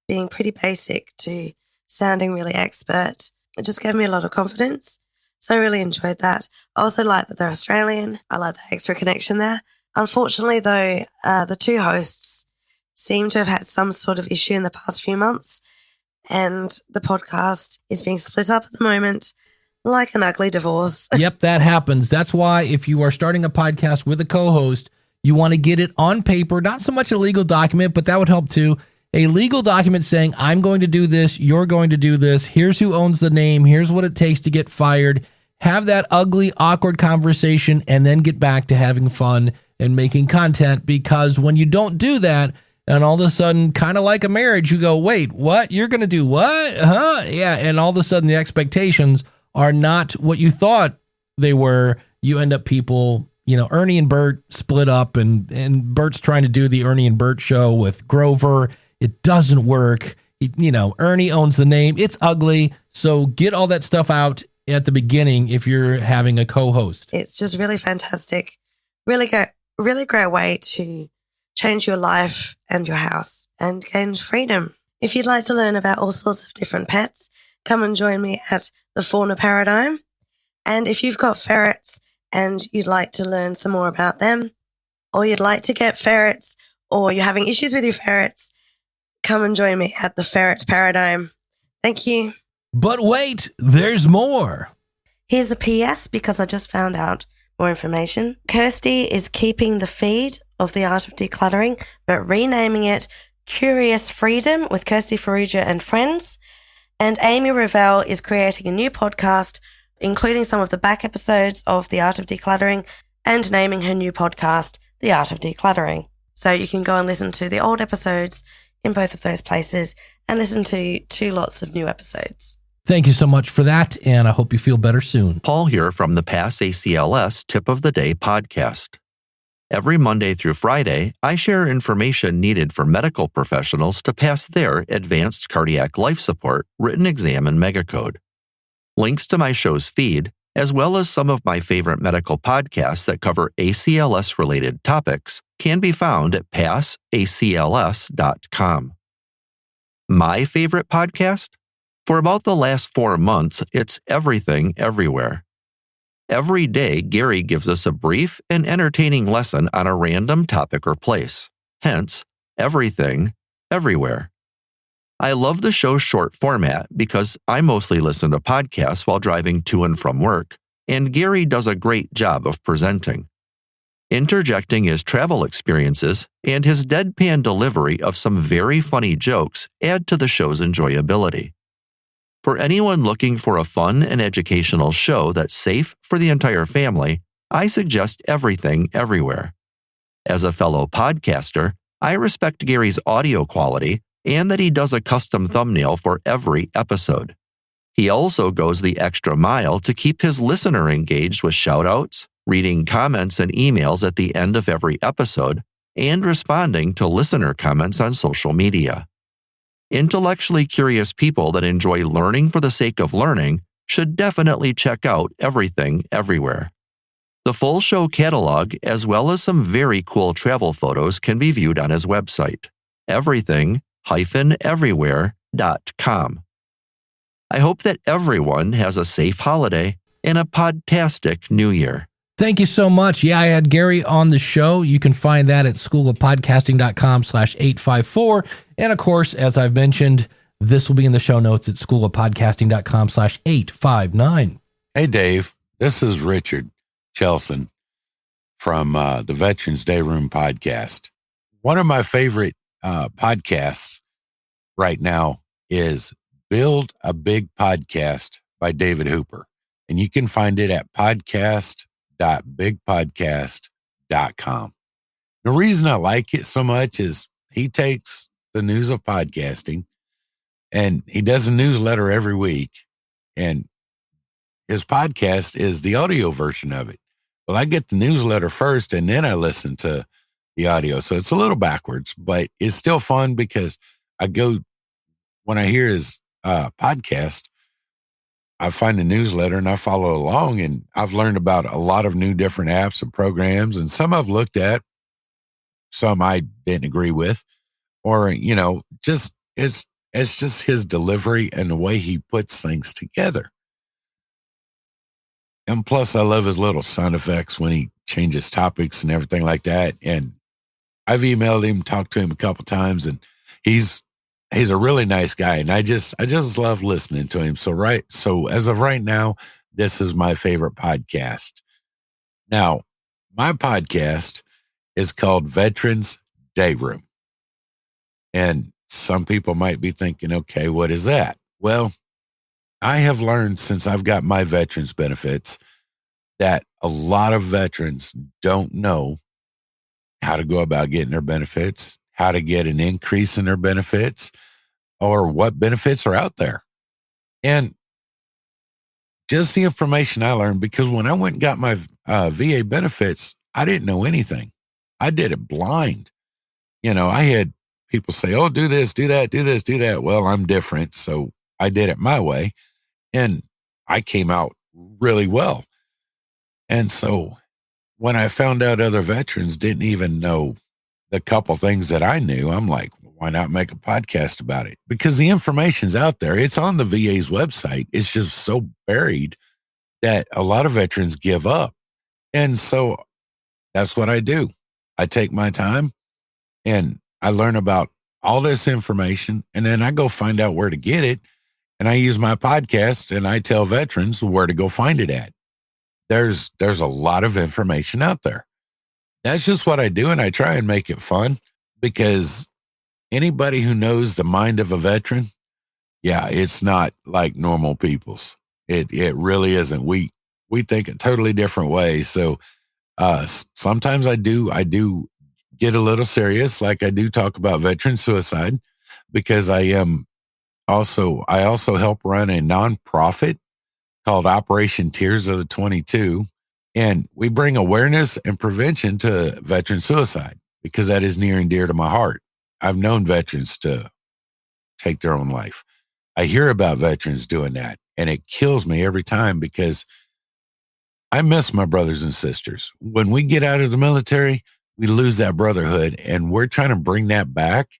being pretty basic to sounding really expert. It just gave me a lot of confidence. So I really enjoyed that. I also like that they're Australian. I like the extra connection there. Unfortunately, though, the two hosts seem to have had some sort of issue in the past few months, and the podcast is being split up at the moment like an ugly divorce. Yep, that happens. That's why if you are starting a podcast with a co-host, you want to get it on paper, not so much a legal document, but that would help too. A legal document saying, I'm going to do this, you're going to do this, here's who owns the name, here's what it takes to get fired. Have that ugly, awkward conversation and then get back to having fun and making content, because when you don't do that, And all of a sudden, kind of like a marriage, you go, wait, what? You're going to do what? Huh? Yeah. And all of a sudden the expectations are not what you thought they were. You end up people, Ernie and Bert split up and Bert's trying to do the Ernie and Bert show with Grover. It doesn't work. Ernie owns the name. It's ugly. So get all that stuff out at the beginning if you're having a co-host. It's just really fantastic. Really great way to change your life and your house and gain freedom. If you'd like to learn about all sorts of different pets, come and join me at the Fauna Paradigm. And if you've got ferrets and you'd like to learn some more about them, or you'd like to get ferrets, or you're having issues with your ferrets, come and join me at the Ferret Paradigm. Thank you. But wait, there's more. Here's a PS because I just found out more information. Kirsty is keeping the feed of The Art of Decluttering, but renaming it Curious Freedom with Kirsty Farrugia and Friends. And Amy Revell is creating a new podcast, including some of the back episodes of The Art of Decluttering, and naming her new podcast The Art of Decluttering. So you can go and listen to the old episodes in both of those places and listen to lots of new episodes. Thank you so much for that, and I hope you feel better soon. Paul here from the Pass ACLS Tip of the Day podcast. Every Monday through Friday, I share information needed for medical professionals to pass their advanced cardiac life support written exam and megacode. Links to my show's feed, as well as some of my favorite medical podcasts that cover ACLS-related topics, can be found at passacls.com. My favorite podcast? For about the last 4 months, it's Everything Everywhere. Every day, Gary gives us a brief and entertaining lesson on a random topic or place. Hence, Everything Everywhere. I love the show's short format because I mostly listen to podcasts while driving to and from work, and Gary does a great job of presenting. Interjecting his travel experiences and his deadpan delivery of some very funny jokes add to the show's enjoyability. For anyone looking for a fun and educational show that's safe for the entire family, I suggest Everything Everywhere. As a fellow podcaster, I respect Gary's audio quality and that he does a custom thumbnail for every episode. He also goes the extra mile to keep his listener engaged with shoutouts, reading comments and emails at the end of every episode, and responding to listener comments on social media. Intellectually curious people that enjoy learning for the sake of learning should definitely check out Everything Everywhere. The full show catalog, as well as some very cool travel photos, can be viewed on his website, everything-everywhere.com. I hope that everyone has a safe holiday and a podtastic new year. Thank you so much. Yeah, I had Gary on the show. You can find that at schoolofpodcasting.com/854. And of course, as I've mentioned, this will be in the show notes at schoolofpodcasting.com/859. Hey, Dave. This is Richard Chelson from the Veterans Day Room podcast. One of my favorite podcasts right now is Build a Big Podcast by David Hooper. And you can find it at podcast.bigpodcast.com. The reason I like it so much is he takes the news of podcasting and he does a newsletter every week, and his podcast is the audio version of it. Well, I get the newsletter first and then I listen to the audio. So it's a little backwards, but it's still fun because when I hear his podcast, I find the newsletter and I follow along, and I've learned about a lot of new different apps and programs, and some I've looked at, some I didn't agree with, or, just it's just his delivery and the way he puts things together. And plus I love his little sound effects when he changes topics and everything like that. And I've emailed him, talked to him a couple times, and he's a really nice guy, and I just love listening to him. So as of right now, this is my favorite podcast. Now, my podcast is called Veterans Day Room. And some people might be thinking, okay, what is that? Well, I have learned since I've got my veterans benefits that a lot of veterans don't know how to go about getting their benefits, how to get an increase in their benefits or what benefits are out there. And just the information I learned, because when I went and got my VA benefits, I didn't know anything. I did it blind. I had people say, oh, do this, do that, do this, do that. Well, I'm different. So I did it my way. And I came out really well. And so when I found out other veterans didn't even know the couple things that I knew, I'm like, why not make a podcast about it? Because the information's out there. It's on the VA's website. It's just so buried that a lot of veterans give up. And so that's what I do. I take my time and I learn about all this information, and then I go find out where to get it. And I use my podcast and I tell veterans where to go find it at. There's a lot of information out there. That's just what I do. And I try and make it fun, because anybody who knows the mind of a veteran, yeah, it's not like normal people's. It really isn't. We think a totally different way. So sometimes I do get a little serious, like I do talk about veteran suicide, because I also help run a nonprofit called Operation Tears of the 22. And we bring awareness and prevention to veteran suicide, because that is near and dear to my heart. I've known veterans to take their own life. I hear about veterans doing that, and it kills me every time, because I miss my brothers and sisters. When we get out of the military, we lose that brotherhood, and we're trying to bring that back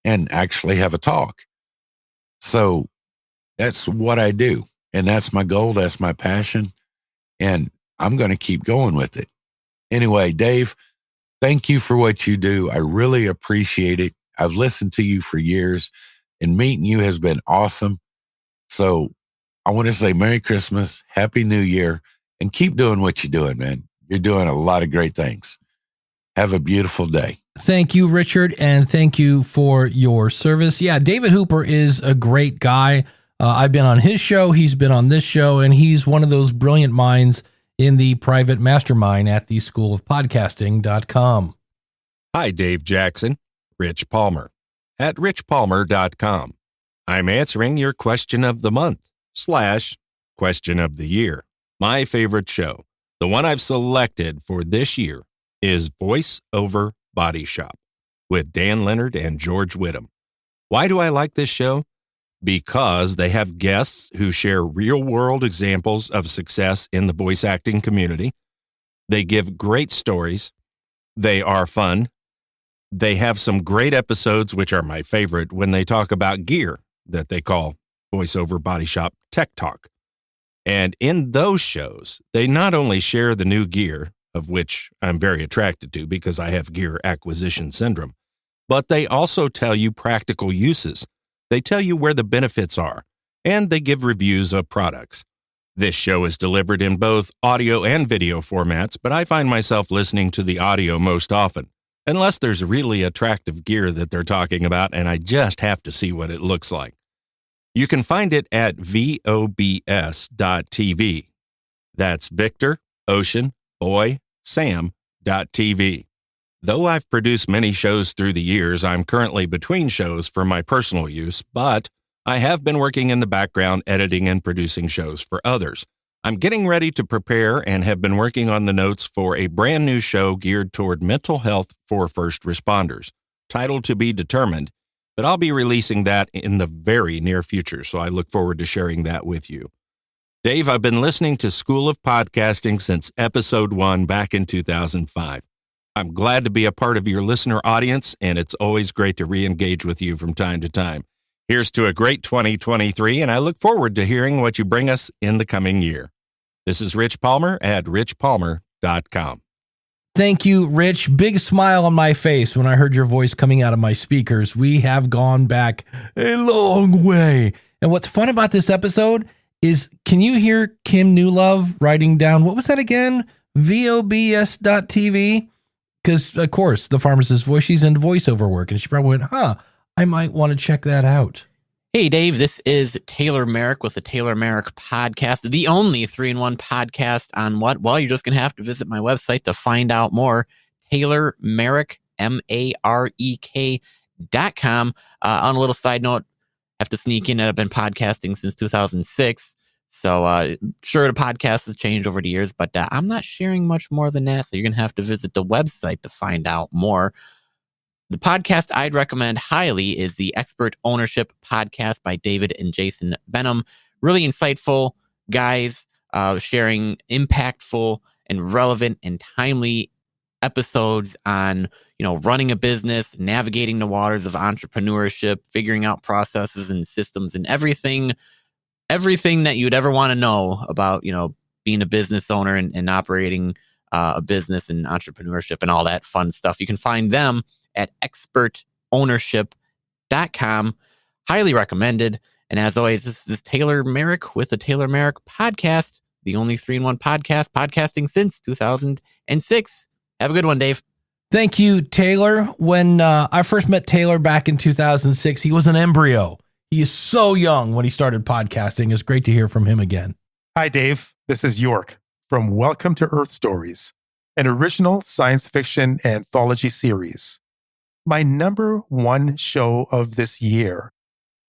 and actually have a talk. So that's what I do. And that's my goal. That's my passion. And I'm going to keep going with it. Anyway, Dave, thank you for what you do. I really appreciate it. I've listened to you for years, and meeting you has been awesome. So I want to say Merry Christmas, Happy New Year, and keep doing what you're doing, man. You're doing a lot of great things. Have a beautiful day. Thank you, Richard, and thank you for your service. Yeah, David Hooper is a great guy. I've been on his show. He's been on this show, and he's one of those brilliant minds in the private mastermind at the schoolofpodcasting.com. Hi, Dave Jackson, Rich Palmer at richpalmer.com. I'm answering your question of the month / question of the year. My favorite show, the one I've selected for this year, is Voice Over Body Shop with Dan Leonard and George Whittam. Why do I like this show? Because they have guests who share real-world examples of success in the voice acting community. They give great stories. They are fun. They have some great episodes, which are my favorite, when they talk about gear that they call Voice Over Body Shop Tech Talk. And in those shows, they not only share the new gear, of which I'm very attracted to because I have gear acquisition syndrome, but they also tell you practical uses. They tell you where the benefits are, and they give reviews of products. This show is delivered in both audio and video formats, but I find myself listening to the audio most often, unless there's really attractive gear that they're talking about, and I just have to see what it looks like. You can find it at vobs.tv. That's Victor, Ocean, Boy, Sam.tv. Though I've produced many shows through the years, I'm currently between shows for my personal use, but I have been working in the background editing and producing shows for others. I'm getting ready to prepare and have been working on the notes for a brand new show geared toward mental health for first responders, titled To Be Determined, but I'll be releasing that in the very near future, so I look forward to sharing that with you. Dave, I've been listening to School of Podcasting since episode 1 back in 2005. I'm glad to be a part of your listener audience, and it's always great to re-engage with you from time to time. Here's to a great 2023, and I look forward to hearing what you bring us in the coming year. This is Rich Palmer at richpalmer.com. Thank you, Rich. Big smile on my face when I heard your voice coming out of my speakers. We have gone back a long way. And what's fun about this episode is, can you hear Kim Newlove writing down, what was that again? VOBS.tv? Because, of course, the Pharmacist voice, she's into voiceover work. And she probably went, I might want to check that out. Hey, Dave, this is Taylor Marek with the Taylor Marek Podcast, the only 3-in-1 podcast on what? Well, you're just going to have to visit my website to find out more, taylormarek.com. marek.com. On a little side note, have to sneak in that I've been podcasting since 2006. So sure, the podcast has changed over the years, but I'm not sharing much more than that. So you're going to have to visit the website to find out more. The podcast I'd recommend highly is the Expert Ownership Podcast by David and Jason Benham. Really insightful guys sharing impactful and relevant and timely episodes on, running a business, navigating the waters of entrepreneurship, figuring out processes and systems and everything that you'd ever want to know about, being a business owner and operating a business and entrepreneurship and all that fun stuff. You can find them at expertownership.com. Highly recommended. And as always, this is Taylor Marek with the Taylor Marek Podcast, the only 3-in-1 podcast, podcasting since 2006. Have a good one, Dave. Thank you, Taylor. When I first met Taylor back in 2006, he was an embryo. He is so young when he started podcasting. It's great to hear from him again. Hi, Dave. This is York from Welcome to Earth Stories, an original science fiction anthology series. My number one show of this year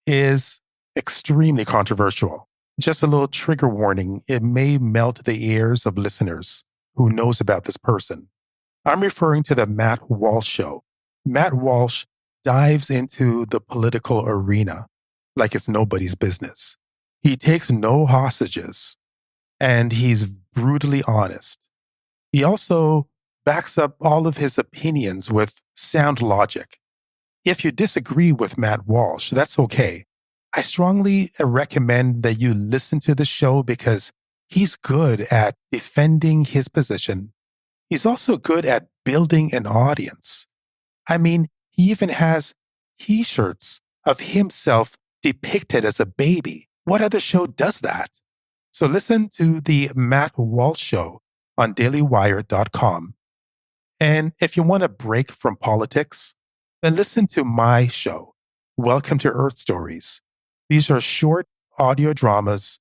is extremely controversial. Just a little trigger warning, it may melt the ears of listeners who knows about this person. I'm referring to the Matt Walsh show. Matt Walsh dives into the political arena like it's nobody's business. He takes no hostages, and he's brutally honest. He also backs up all of his opinions with sound logic. If you disagree with Matt Walsh, that's okay. I strongly recommend that you listen to the show because he's good at defending his position. He's also good at building an audience. I mean, he even has t-shirts of himself depicted as a baby. What other show does that? So listen to the Matt Walsh show on dailywire.com. And if you want a break from politics, then listen to my show, Welcome to Earth Stories. These are short audio dramas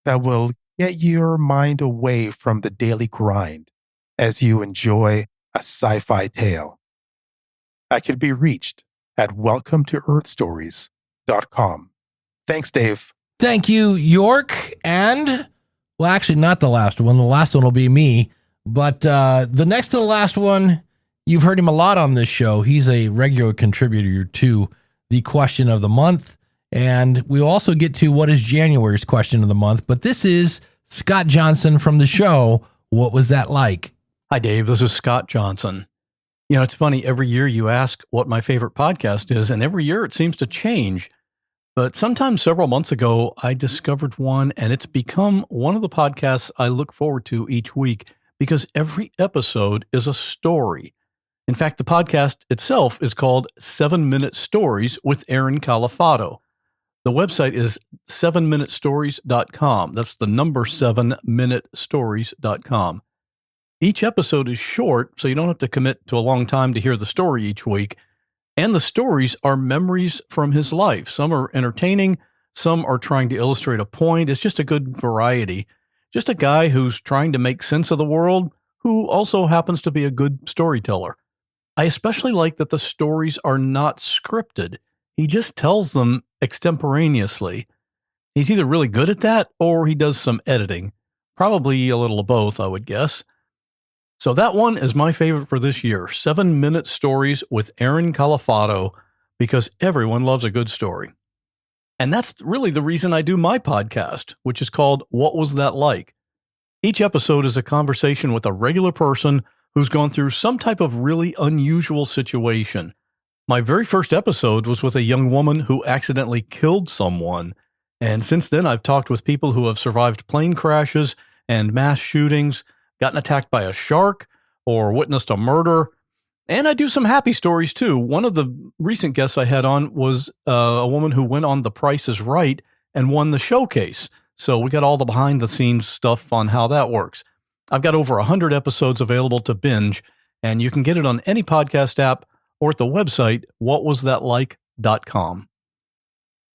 that will get your mind away from the daily grind as you enjoy a sci-fi tale. I can be reached at welcometoearthstories.com. Thanks, Dave. Thank you, York. And, well, actually, not the last one. The last one will be me. But the next to the last one, you've heard him a lot on this show. He's a regular contributor to the question of the month. And we'll also get to what is January's question of the month. But this is Scott Johnson from the show. What was that like? Hi, Dave. This is Scott Johnson. It's funny. Every year you ask what my favorite podcast is, and every year it seems to change. But sometime several months ago, I discovered one, and it's become one of the podcasts I look forward to each week because every episode is a story. In fact, the podcast itself is called 7-Minute Stories with Aaron Califato. The website is 7minutestories.com. That's the number 7minutestories.com. Each episode is short, so you don't have to commit to a long time to hear the story each week. And the stories are memories from his life. Some are entertaining, some are trying to illustrate a point. It's just a good variety. Just a guy who's trying to make sense of the world, who also happens to be a good storyteller. I especially like that the stories are not scripted. He just tells them extemporaneously. He's either really good at that or he does some editing. Probably a little of both, I would guess. So that one is my favorite for this year, 7-Minute Stories with Aaron Califato, because everyone loves a good story. And that's really the reason I do my podcast, which is called What Was That Like? Each episode is a conversation with a regular person who's gone through some type of really unusual situation. My very first episode was with a young woman who accidentally killed someone. And since then, I've talked with people who have survived plane crashes and mass shootings, gotten attacked by a shark, or witnessed a murder. And I do some happy stories too. One of the recent guests I had on was a woman who went on The Price is Right and won the showcase. So we got all the behind the scenes stuff on how that works. I've got over 100 episodes available to binge, and you can get it on any podcast app or at the website, whatwasthatlike.com.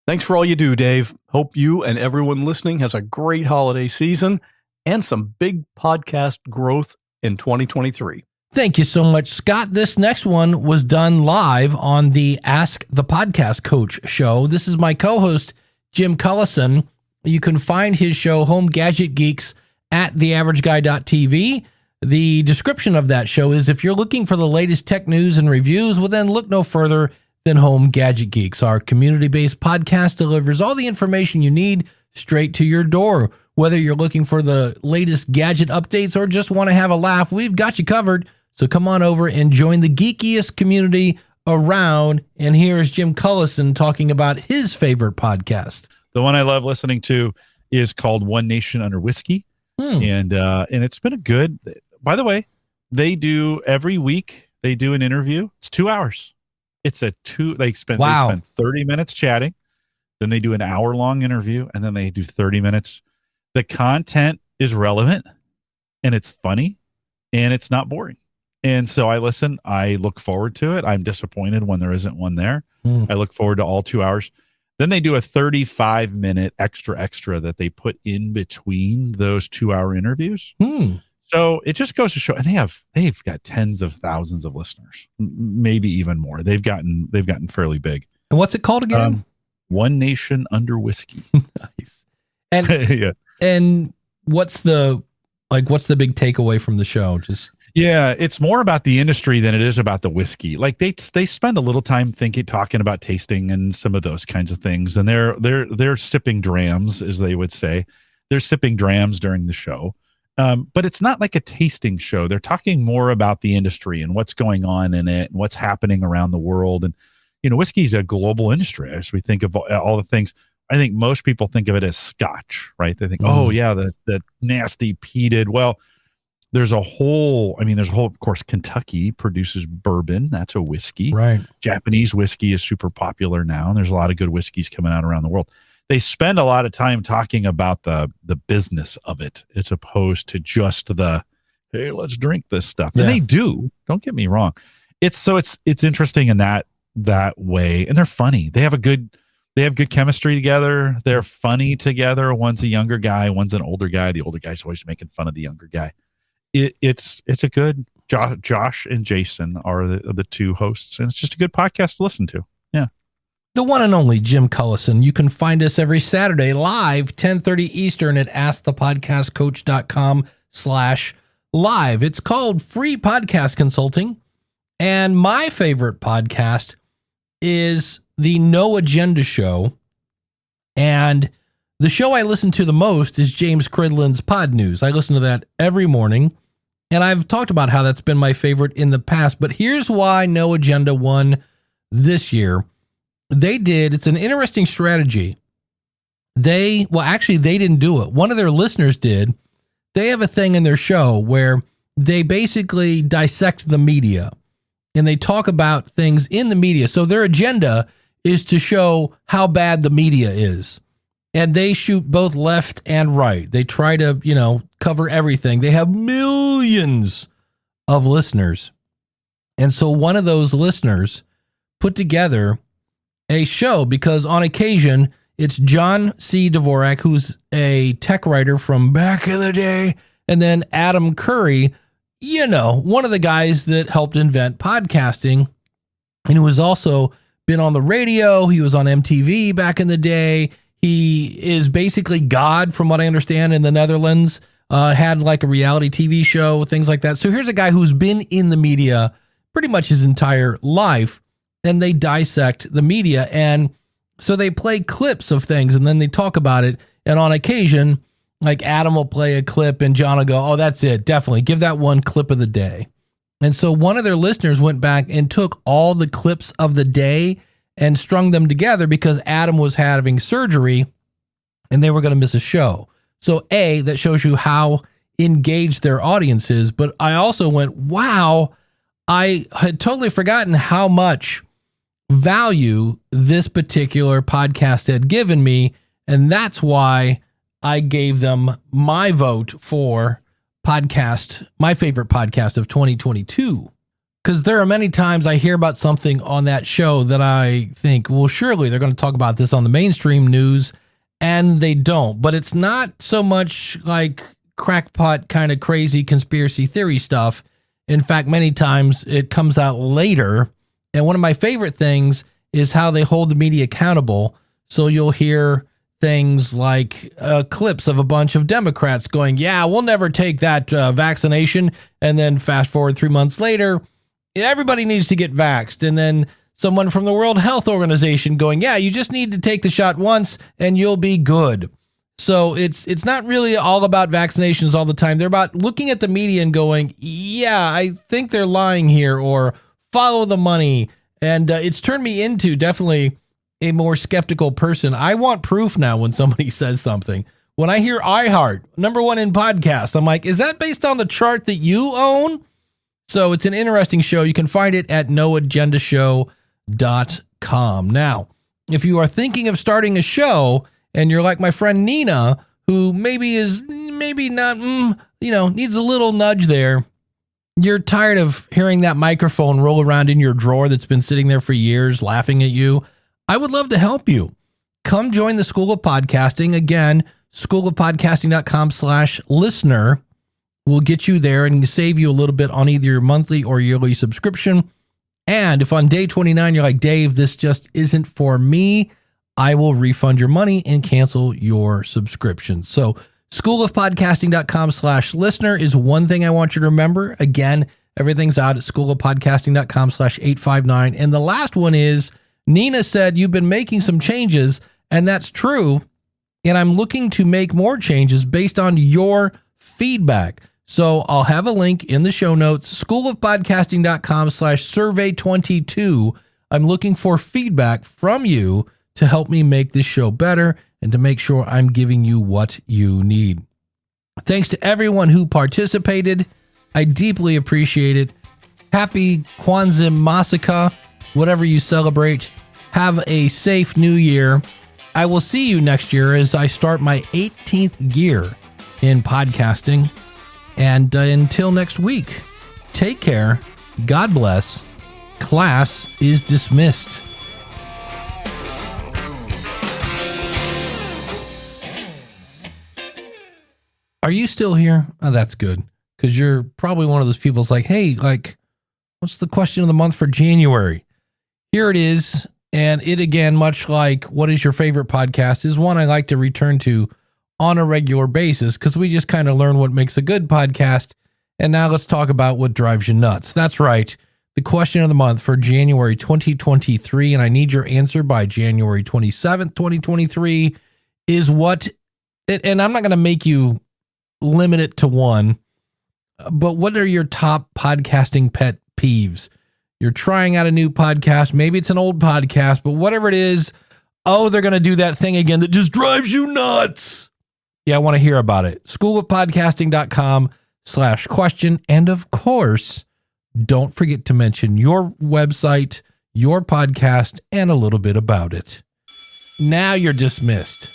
Thanks for all you do, Dave. Hope you and everyone listening has a great holiday season and some big podcast growth in 2023. Thank you so much, Scott. This next one was done live on the Ask the Podcast Coach show. This is my co-host, Jim Collison. You can find his show, Home Gadget Geeks, at theaverageguy.tv. The description of that show is, if you're looking for the latest tech news and reviews, well, then look no further than Home Gadget Geeks. Our community-based podcast delivers all the information you need straight to your door. Whether you're looking for the latest gadget updates or just want to have a laugh, we've got you covered. So come on over and join the geekiest community around. And here's Jim Collison talking about his favorite podcast. The one I love listening to is called One Nation Under Whiskey. And it's been a good, by the way, they do every week, they do an interview. It's 2 hours. They spend 30 minutes chatting. Then they do an hour-long interview, and then they do 30 minutes. The content is relevant, and it's funny, and it's not boring. And so I listen. I look forward to it. I'm disappointed when there isn't one there. I look forward to all 2 hours. Then they do a 35-minute extra that they put in between those 2 hour interviews. So it just goes to show, and they've got tens of thousands of listeners, maybe even more. They've gotten fairly big. And what's it called again? One Nation Under Whiskey. Nice. And yeah. And what's the big takeaway from the show? Yeah, it's more about the industry than it is about the whiskey. Like they spend a little time talking about tasting and some of those kinds of things. And they're sipping drams, as they would say. They're sipping drams during the show. But it's not like a tasting show. They're talking more about the industry and what's going on in it and what's happening around the world. And, whiskey is a global industry. As we think of all the things, I think most people think of it as Scotch, right? They think, oh yeah, the nasty peated. Well, there's a whole, of course, Kentucky produces bourbon. That's a whiskey. Right. Japanese whiskey is super popular now. And there's a lot of good whiskeys coming out around the world. They spend a lot of time talking about the business of it, as opposed to just the, hey, let's drink this stuff. And they do. Don't get me wrong. It's interesting in that way. And they're funny. They have good chemistry together. They're funny together. One's a younger guy, one's an older guy. The older guy's always making fun of the younger guy. It's a good Josh and Jason are the two hosts, and it's just a good podcast to listen to. Yeah. The one and only Jim Collison. You can find us every Saturday live, 10:30 Eastern at askthepodcastcoach.com/live. It's called Free Podcast Consulting. And my favorite podcast is the No Agenda Show. And the show I listen to the most is James Cridland's Pod News. I listen to that every morning. And I've talked about how that's been my favorite in the past. But here's why No Agenda won this year. It's an interesting strategy. They didn't do it. One of their listeners did. They have a thing in their show where they basically dissect the media and they talk about things in the media. So their agenda is to show how bad the media is. And they shoot both left and right. They try to, cover everything. They have millions of listeners. And so one of those listeners put together a show because on occasion it's John C. Dvorak, who's a tech writer from back in the day, and then Adam Curry, one of the guys that helped invent podcasting, and who has also been on the radio. He was on MTV back in the day. He is basically God, from what I understand, in the Netherlands. Had like a reality TV show, things like that. So here's a guy who's been in the media pretty much his entire life. And they dissect the media. And so they play clips of things and then they talk about it. And on occasion, like Adam will play a clip and John will go, oh, that's it. Definitely give that one clip of the day. And so one of their listeners went back and took all the clips of the day and strung them together because Adam was having surgery and they were going to miss a show. So that shows you how engaged their audience is. But I also went, wow, I had totally forgotten how much value this particular podcast had given me. And that's why I gave them my vote for my favorite podcast of 2022. Because there are many times I hear about something on that show that I think, well, surely they're going to talk about this on the mainstream news, and they don't. But it's not so much like crackpot kind of crazy conspiracy theory stuff. In fact, many times it comes out later. And one of my favorite things is how they hold the media accountable. So you'll hear things like clips of a bunch of Democrats going, yeah, we'll never take that vaccination. And then fast forward 3 months later, everybody needs to get vaxxed. And then someone from the World Health Organization going, yeah, you just need to take the shot once and you'll be good. So it's not really all about vaccinations all the time. They're about looking at the media and going, yeah, I think they're lying here, or follow the money. And it's turned me into definitely a more skeptical person. I want proof now when somebody says something. When I hear iHeart, #1 in podcast, I'm like, is that based on the chart that you own? So it's an interesting show. You can find it at noagendashow.com. Now, if you are thinking of starting a show and you're like my friend Nina, who maybe not, needs a little nudge there, you're tired of hearing that microphone roll around in your drawer that's been sitting there for years laughing at you, I would love to help you. Come join the School of Podcasting. Again, schoolofpodcasting.com/listener will get you there and save you a little bit on either your monthly or yearly subscription. And if on day 29 you're like, Dave, this just isn't for me, I will refund your money and cancel your subscription. So schoolofpodcasting.com/listener is one thing I want you to remember. Again, everything's out at schoolofpodcasting.com/859. And the last one is, Nina said you've been making some changes, and that's true. And I'm looking to make more changes based on your feedback. So I'll have a link in the show notes, schoolofpodcasting.com/survey22. I'm looking for feedback from you to help me make this show better and to make sure I'm giving you what you need. Thanks to everyone who participated. I deeply appreciate it. Happy Kwanzaa Masaka, whatever you celebrate. Have a safe new year. I will see you next year as I start my 18th year in podcasting. And until next week, take care. God bless. Class is dismissed. Are you still here? Oh, that's good. Because you're probably one of those people that's like, hey, what's the question of the month for January? Here it is. And it, again, much like what is your favorite podcast, is one I like to return to on a regular basis because we just kind of learn what makes a good podcast. And now let's talk about what drives you nuts. That's right. The question of the month for January 2023, and I need your answer by January 27th, 2023, is what, and I'm not going to make you limit it to one, but what are your top podcasting pet peeves? You're trying out a new podcast. Maybe it's an old podcast, but whatever it is, oh, they're going to do that thing again that just drives you nuts. Yeah, I want to hear about it. schoolofpodcasting.com/question. And of course, don't forget to mention your website, your podcast, and a little bit about it. Now you're dismissed.